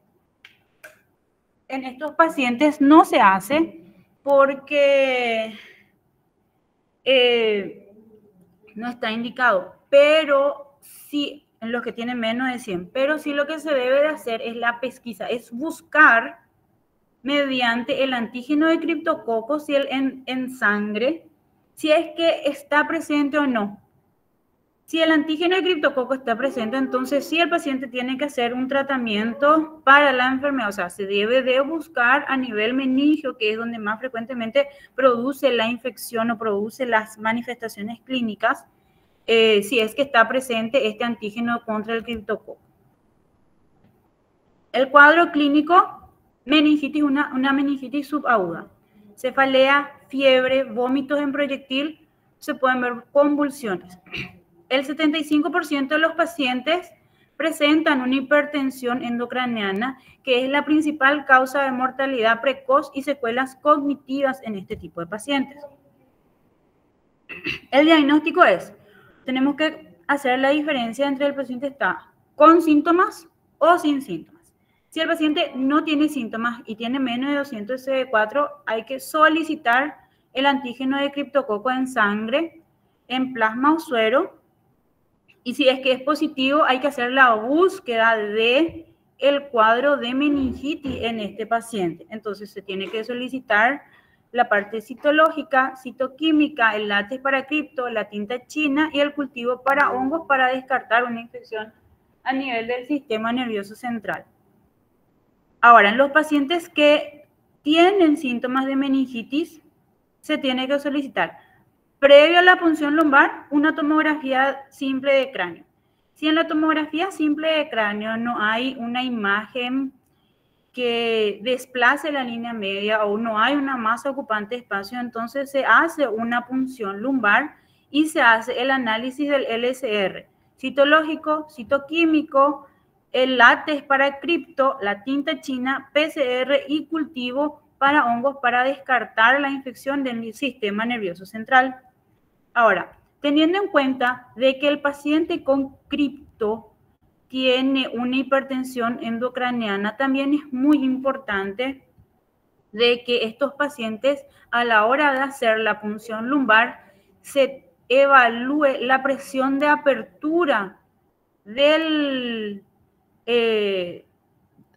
en estos pacientes no se hace porque no está indicado, pero sí, en los que tienen menos de 100, pero sí lo que se debe de hacer es la pesquisa, es buscar mediante el antígeno de criptococos y en sangre, si es que está presente o no. Si el antígeno de criptococo está presente, entonces sí el paciente tiene que hacer un tratamiento para la enfermedad. O sea, se debe de buscar a nivel meningio, que es donde más frecuentemente produce la infección o produce las manifestaciones clínicas, si es que está presente este antígeno contra el criptococo. El cuadro clínico, meningitis, una meningitis subaguda. Cefalea, fiebre, vómitos en proyectil, se pueden ver convulsiones. El 75% de los pacientes presentan una hipertensión endocraniana, que es la principal causa de mortalidad precoz y secuelas cognitivas en este tipo de pacientes. El diagnóstico es, tenemos que hacer la diferencia entre el paciente está con síntomas o sin síntomas. Si el paciente no tiene síntomas y tiene menos de 200 CD4, hay que solicitar el antígeno de criptococo en sangre, en plasma o suero. Y si es que es positivo, hay que hacer la búsqueda de el cuadro de meningitis en este paciente. Entonces se tiene que solicitar la parte citológica, citoquímica, el látex para cripto, la tinta china y el cultivo para hongos para descartar una infección a nivel del sistema nervioso central. Ahora, en los pacientes que tienen síntomas de meningitis, se tiene que solicitar previo a la punción lumbar, una tomografía simple de cráneo. Si en la tomografía simple de cráneo no hay una imagen que desplace la línea media o no hay una masa ocupante de espacio, entonces se hace una punción lumbar y se hace el análisis del LSR, citológico, citoquímico, el látex para cripto, la tinta china, PCR y cultivo para hongos para descartar la infección del sistema nervioso central. Ahora, teniendo en cuenta de que el paciente con cripto tiene una hipertensión endocraniana, también es muy importante de que estos pacientes a la hora de hacer la punción lumbar se evalúe la presión de apertura del...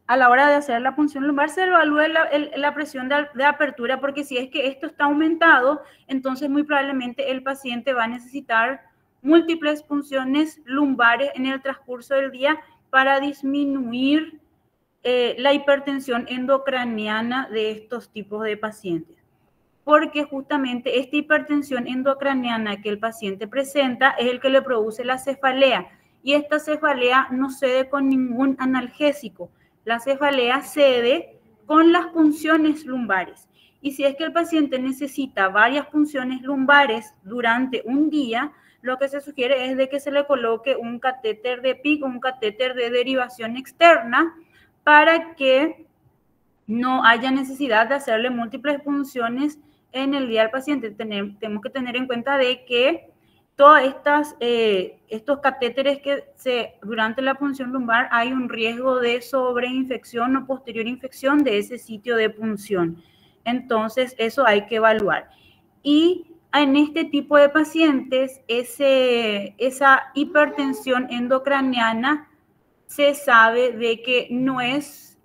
a la hora de hacer la punción lumbar se evalúe la presión de apertura, porque si es que esto está aumentado, entonces muy probablemente el paciente va a necesitar múltiples punciones lumbares en el transcurso del día para disminuir la hipertensión endocraniana de estos tipos de pacientes. Porque justamente esta hipertensión endocraniana que el paciente presenta es el que le produce la cefalea, y esta cefalea no cede con ningún analgésico. La cefalea cede con las punciones lumbares. Y si es que el paciente necesita varias punciones lumbares durante un día, lo que se sugiere es de que se le coloque un catéter de PICC, un catéter de derivación externa, para que no haya necesidad de hacerle múltiples punciones en el día al paciente. Tenemos que tener en cuenta de que todos estos catéteres durante la punción lumbar hay un riesgo de sobreinfección o posterior infección de ese sitio de punción. Entonces, eso hay que evaluar. Y en este tipo de pacientes, esa hipertensión endocraniana se sabe de que no es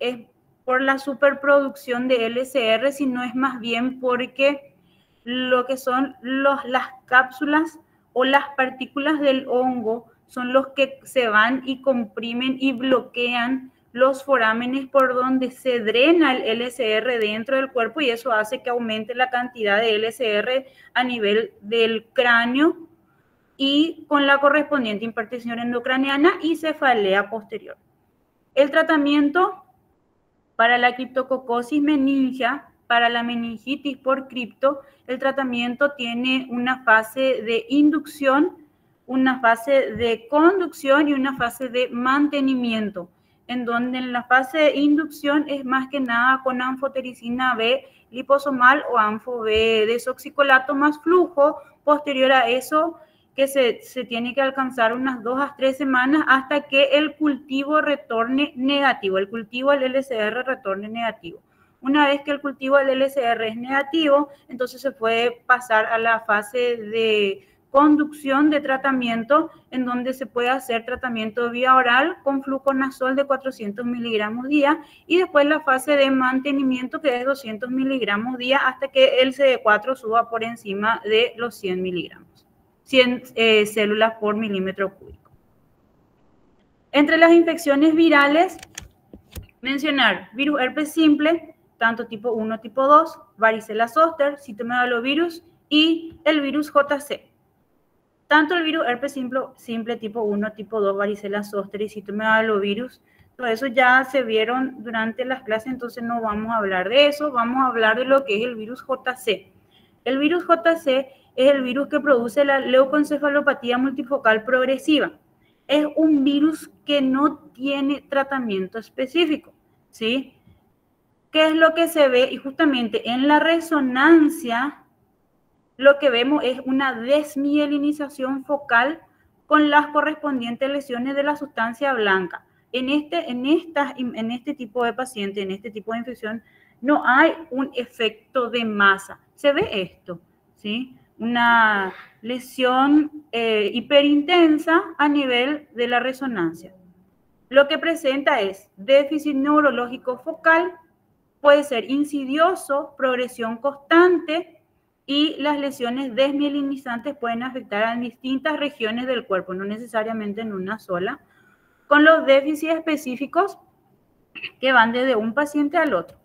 por la superproducción de LSR, sino es más bien porque lo que son las cápsulas o las partículas del hongo son los que se van y comprimen y bloquean los forámenes por donde se drena el LSR dentro del cuerpo, y eso hace que aumente la cantidad de LSR a nivel del cráneo y con la correspondiente hipertensión endocraniana y cefalea posterior. El tratamiento para la criptococosis meningia, para la meningitis por cripto, el tratamiento tiene una fase de inducción, una fase de conducción y una fase de mantenimiento, en donde en la fase de inducción es más que nada con anfotericina B liposomal o anfo B desoxicolato más flujo. Posterior a eso, que se tiene que alcanzar unas 2 a 3 semanas hasta que el cultivo retorne negativo, el cultivo del LSR retorne negativo. Una vez que el cultivo del LSR es negativo, entonces se puede pasar a la fase de conducción de tratamiento, en donde se puede hacer tratamiento vía oral con fluconazol de 400 miligramos día, y después la fase de mantenimiento, que es 200 miligramos día, hasta que el CD4 suba por encima de los 100 miligramos, 100 células por milímetro cúbico. Entre las infecciones virales, mencionar virus herpes simple, tanto tipo 1, tipo 2, varicela zoster, citomegalovirus y el virus JC. Tanto el virus herpes simple tipo 1, tipo 2, varicela zoster y citomegalovirus, todo eso ya se vieron durante las clases, entonces no vamos a hablar de eso, vamos a hablar de lo que es el virus JC. El virus JC es el virus que produce la leucoencefalopatía multifocal progresiva. Es un virus que no tiene tratamiento específico, ¿sí? ¿Qué es lo que se ve? Y justamente en la resonancia lo que vemos es una desmielinización focal con las correspondientes lesiones de la sustancia blanca. En este tipo de paciente, en este tipo de infección, no hay un efecto de masa. Se ve esto, ¿sí? Una lesión hiperintensa a nivel de la resonancia. Lo que presenta es déficit neurológico focal, puede ser insidioso, progresión constante, y las lesiones desmielinizantes pueden afectar a distintas regiones del cuerpo, no necesariamente en una sola, con los déficits específicos que van desde un paciente al otro.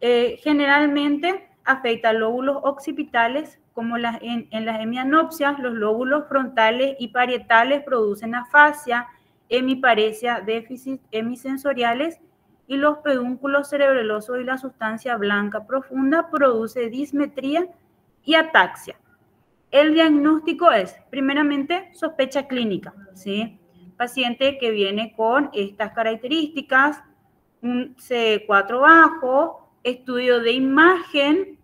Generalmente afecta lóbulos occipitales, como en las hemianopsias, los lóbulos frontales y parietales producen afasia, hemiparesia, déficits hemisensoriales, y los pedúnculos cerebelosos y la sustancia blanca profunda produce dismetría y ataxia. El diagnóstico es, primeramente, sospecha clínica, ¿sí? Paciente que viene con estas características, un CD4 bajo, estudio de imagen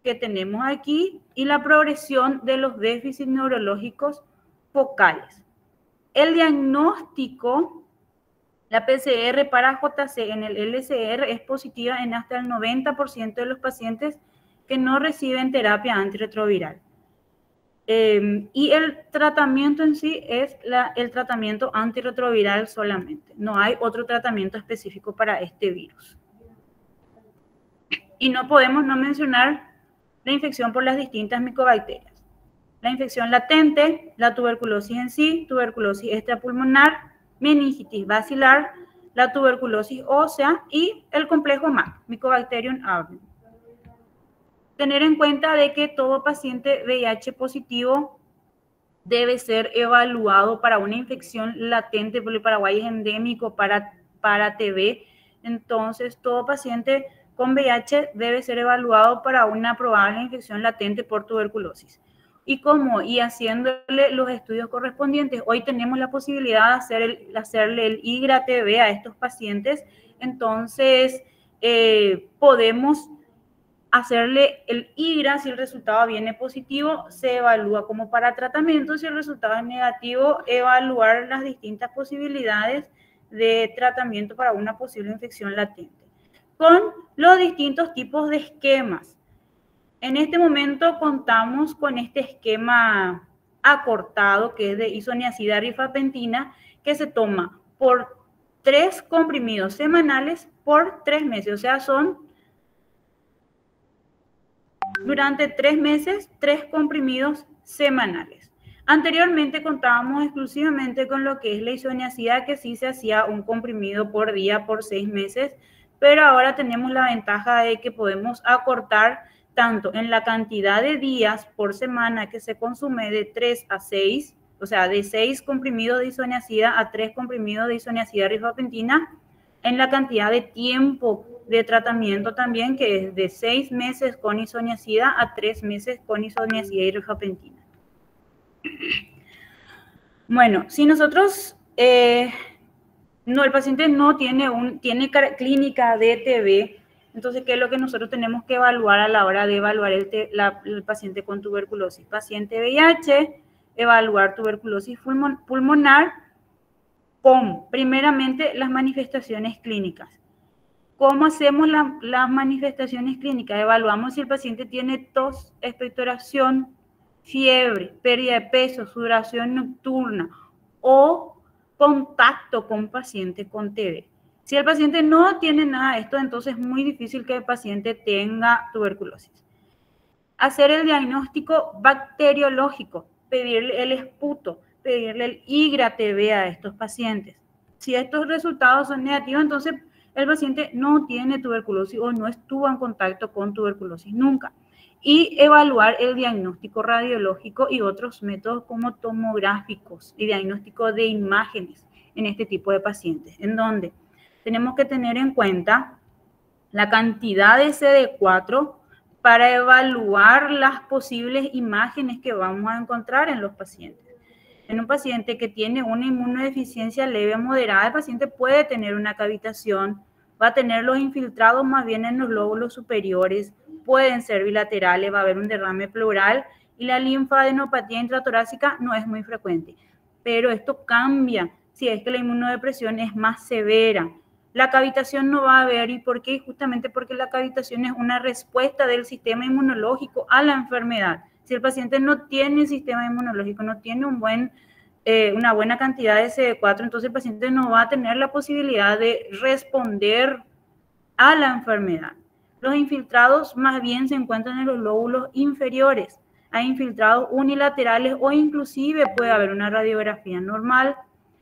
que tenemos aquí y la progresión de los déficits neurológicos focales. El diagnóstico, la PCR para JC en el LCR es positiva en hasta el 90% de los pacientes que no reciben terapia antirretroviral. Y el tratamiento en sí es el tratamiento antirretroviral solamente. No hay otro tratamiento específico para este virus. Y no podemos no mencionar la infección por las distintas micobacterias. La infección latente, la tuberculosis en sí, tuberculosis extrapulmonar, meningitis basilar, la tuberculosis ósea y el complejo MAC, Mycobacterium avium. Tener en cuenta de que todo paciente VIH positivo debe ser evaluado para una infección latente, porque el Paraguay es endémico para TB, entonces todo paciente con VIH debe ser evaluado para una probable infección latente por tuberculosis. Y haciéndole los estudios correspondientes. Hoy tenemos la posibilidad de hacerle el IGRA-TB a estos pacientes, entonces podemos hacerle el IGRA. Si el resultado viene positivo, se evalúa como para tratamiento. Si el resultado es negativo, evaluar las distintas posibilidades de tratamiento para una posible infección latente. Con los distintos tipos de esquemas. En este momento contamos con este esquema acortado, que es de isoniazida rifampicina, que se toma por 3 comprimidos semanales por 3 meses. O sea, son durante 3 meses, 3 comprimidos semanales. Anteriormente contábamos exclusivamente con lo que es la isoniazida, que sí se hacía un comprimido por día por 6 meses, pero ahora tenemos la ventaja de que podemos acortar tanto en la cantidad de días por semana que se consume de 3 a 6, o sea, de 6 comprimidos de isoniazida a 3 comprimidos de isoniazida rifampicina, en la cantidad de tiempo de tratamiento también, que es de 6 meses con isoniazida a 3 meses con isoniazida y rifampicina. Bueno, si nosotros, el paciente no tiene clínica de TB, entonces, ¿qué es lo que nosotros tenemos que evaluar a la hora de evaluar el paciente con tuberculosis? Paciente VIH, evaluar tuberculosis pulmonar con, primeramente, las manifestaciones clínicas. ¿Cómo hacemos las manifestaciones clínicas? Evaluamos si el paciente tiene tos, expectoración, fiebre, pérdida de peso, sudoración nocturna o contacto con paciente con TB. Si el paciente no tiene nada de esto, entonces es muy difícil que el paciente tenga tuberculosis. Hacer el diagnóstico bacteriológico, pedirle el esputo, pedirle el IGRA-TB a estos pacientes. Si estos resultados son negativos, entonces el paciente no tiene tuberculosis o no estuvo en contacto con tuberculosis nunca. Y evaluar el diagnóstico radiológico y otros métodos como tomográficos y diagnóstico de imágenes en este tipo de pacientes, en donde tenemos que tener en cuenta la cantidad de CD4 para evaluar las posibles imágenes que vamos a encontrar en los pacientes. En un paciente que tiene una inmunodeficiencia leve o moderada, el paciente puede tener una cavitación, va a tener los infiltrados más bien en los lóbulos superiores, pueden ser bilaterales, va a haber un derrame pleural y la linfadenopatía intratorácica no es muy frecuente. Pero esto cambia si es que la inmunodepresión es más severa. La cavitación no va a haber. ¿Y por qué? Justamente porque la cavitación es una respuesta del sistema inmunológico a la enfermedad. Si el paciente no tiene sistema inmunológico, no tiene una buena cantidad de CD4, entonces el paciente no va a tener la posibilidad de responder a la enfermedad. Los infiltrados más bien se encuentran en los lóbulos inferiores. Hay infiltrados unilaterales o inclusive puede haber una radiografía normal.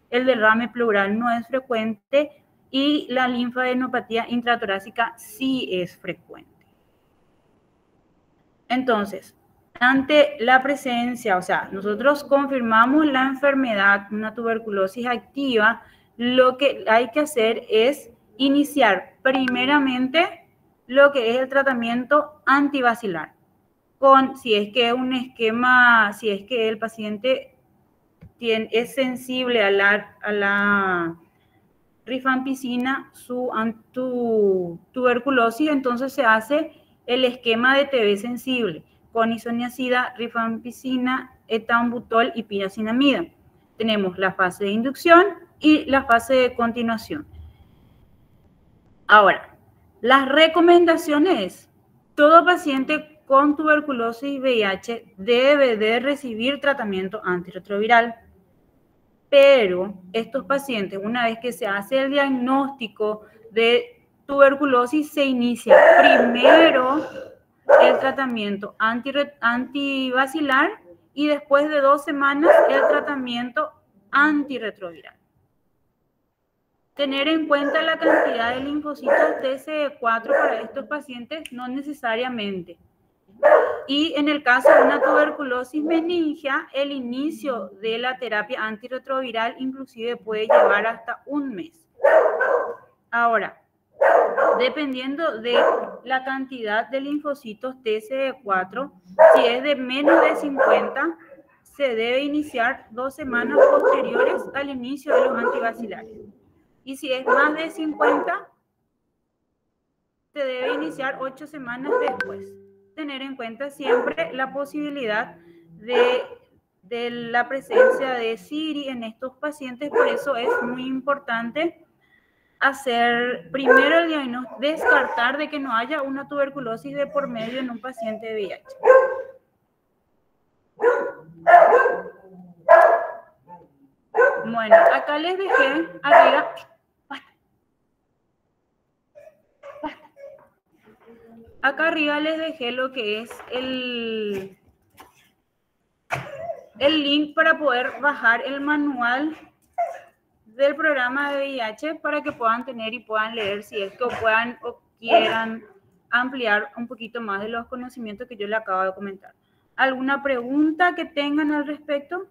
El derrame pleural no es frecuente y la linfadenopatía intratorácica sí es frecuente. Entonces, ante la presencia, o sea, nosotros confirmamos la enfermedad, una tuberculosis activa, lo que hay que hacer es iniciar primeramente lo que es el tratamiento antibacilar. Si es que es un esquema, si es que el paciente es sensible a la rifampicina, su tuberculosis, entonces se hace el esquema de TB sensible con isoniazida, rifampicina, etambutol y piracinamida. Tenemos la fase de inducción y la fase de continuación. Ahora, las recomendaciones. Todo paciente con tuberculosis y VIH debe de recibir tratamiento antirretroviral. Pero estos pacientes, una vez que se hace el diagnóstico de tuberculosis, se inicia primero el tratamiento antibacilar y después de 2 semanas el tratamiento antirretroviral. Tener en cuenta la cantidad de linfocitos TCD4 para estos pacientes no necesariamente. Y en el caso de una tuberculosis meningia, el inicio de la terapia antirretroviral inclusive puede llevar hasta 1 mes. Ahora, dependiendo de la cantidad de linfocitos TCD4, si es de menos de 50, se debe iniciar 2 semanas posteriores al inicio de los antibacilares. Y si es más de 50, se debe iniciar 8 semanas después. Tener en cuenta siempre la posibilidad de la presencia de CIRI en estos pacientes, por eso es muy importante hacer primero el diagnóstico, descartar de que no haya una tuberculosis de por medio en un paciente de VIH. Bueno, acá les dejé arriba. Acá arriba les dejé lo que es el link para poder bajar el manual del programa de VIH para que puedan tener y puedan leer si es que puedan o quieran ampliar un poquito más de los conocimientos que yo les acabo de comentar. ¿Alguna pregunta que tengan al respecto?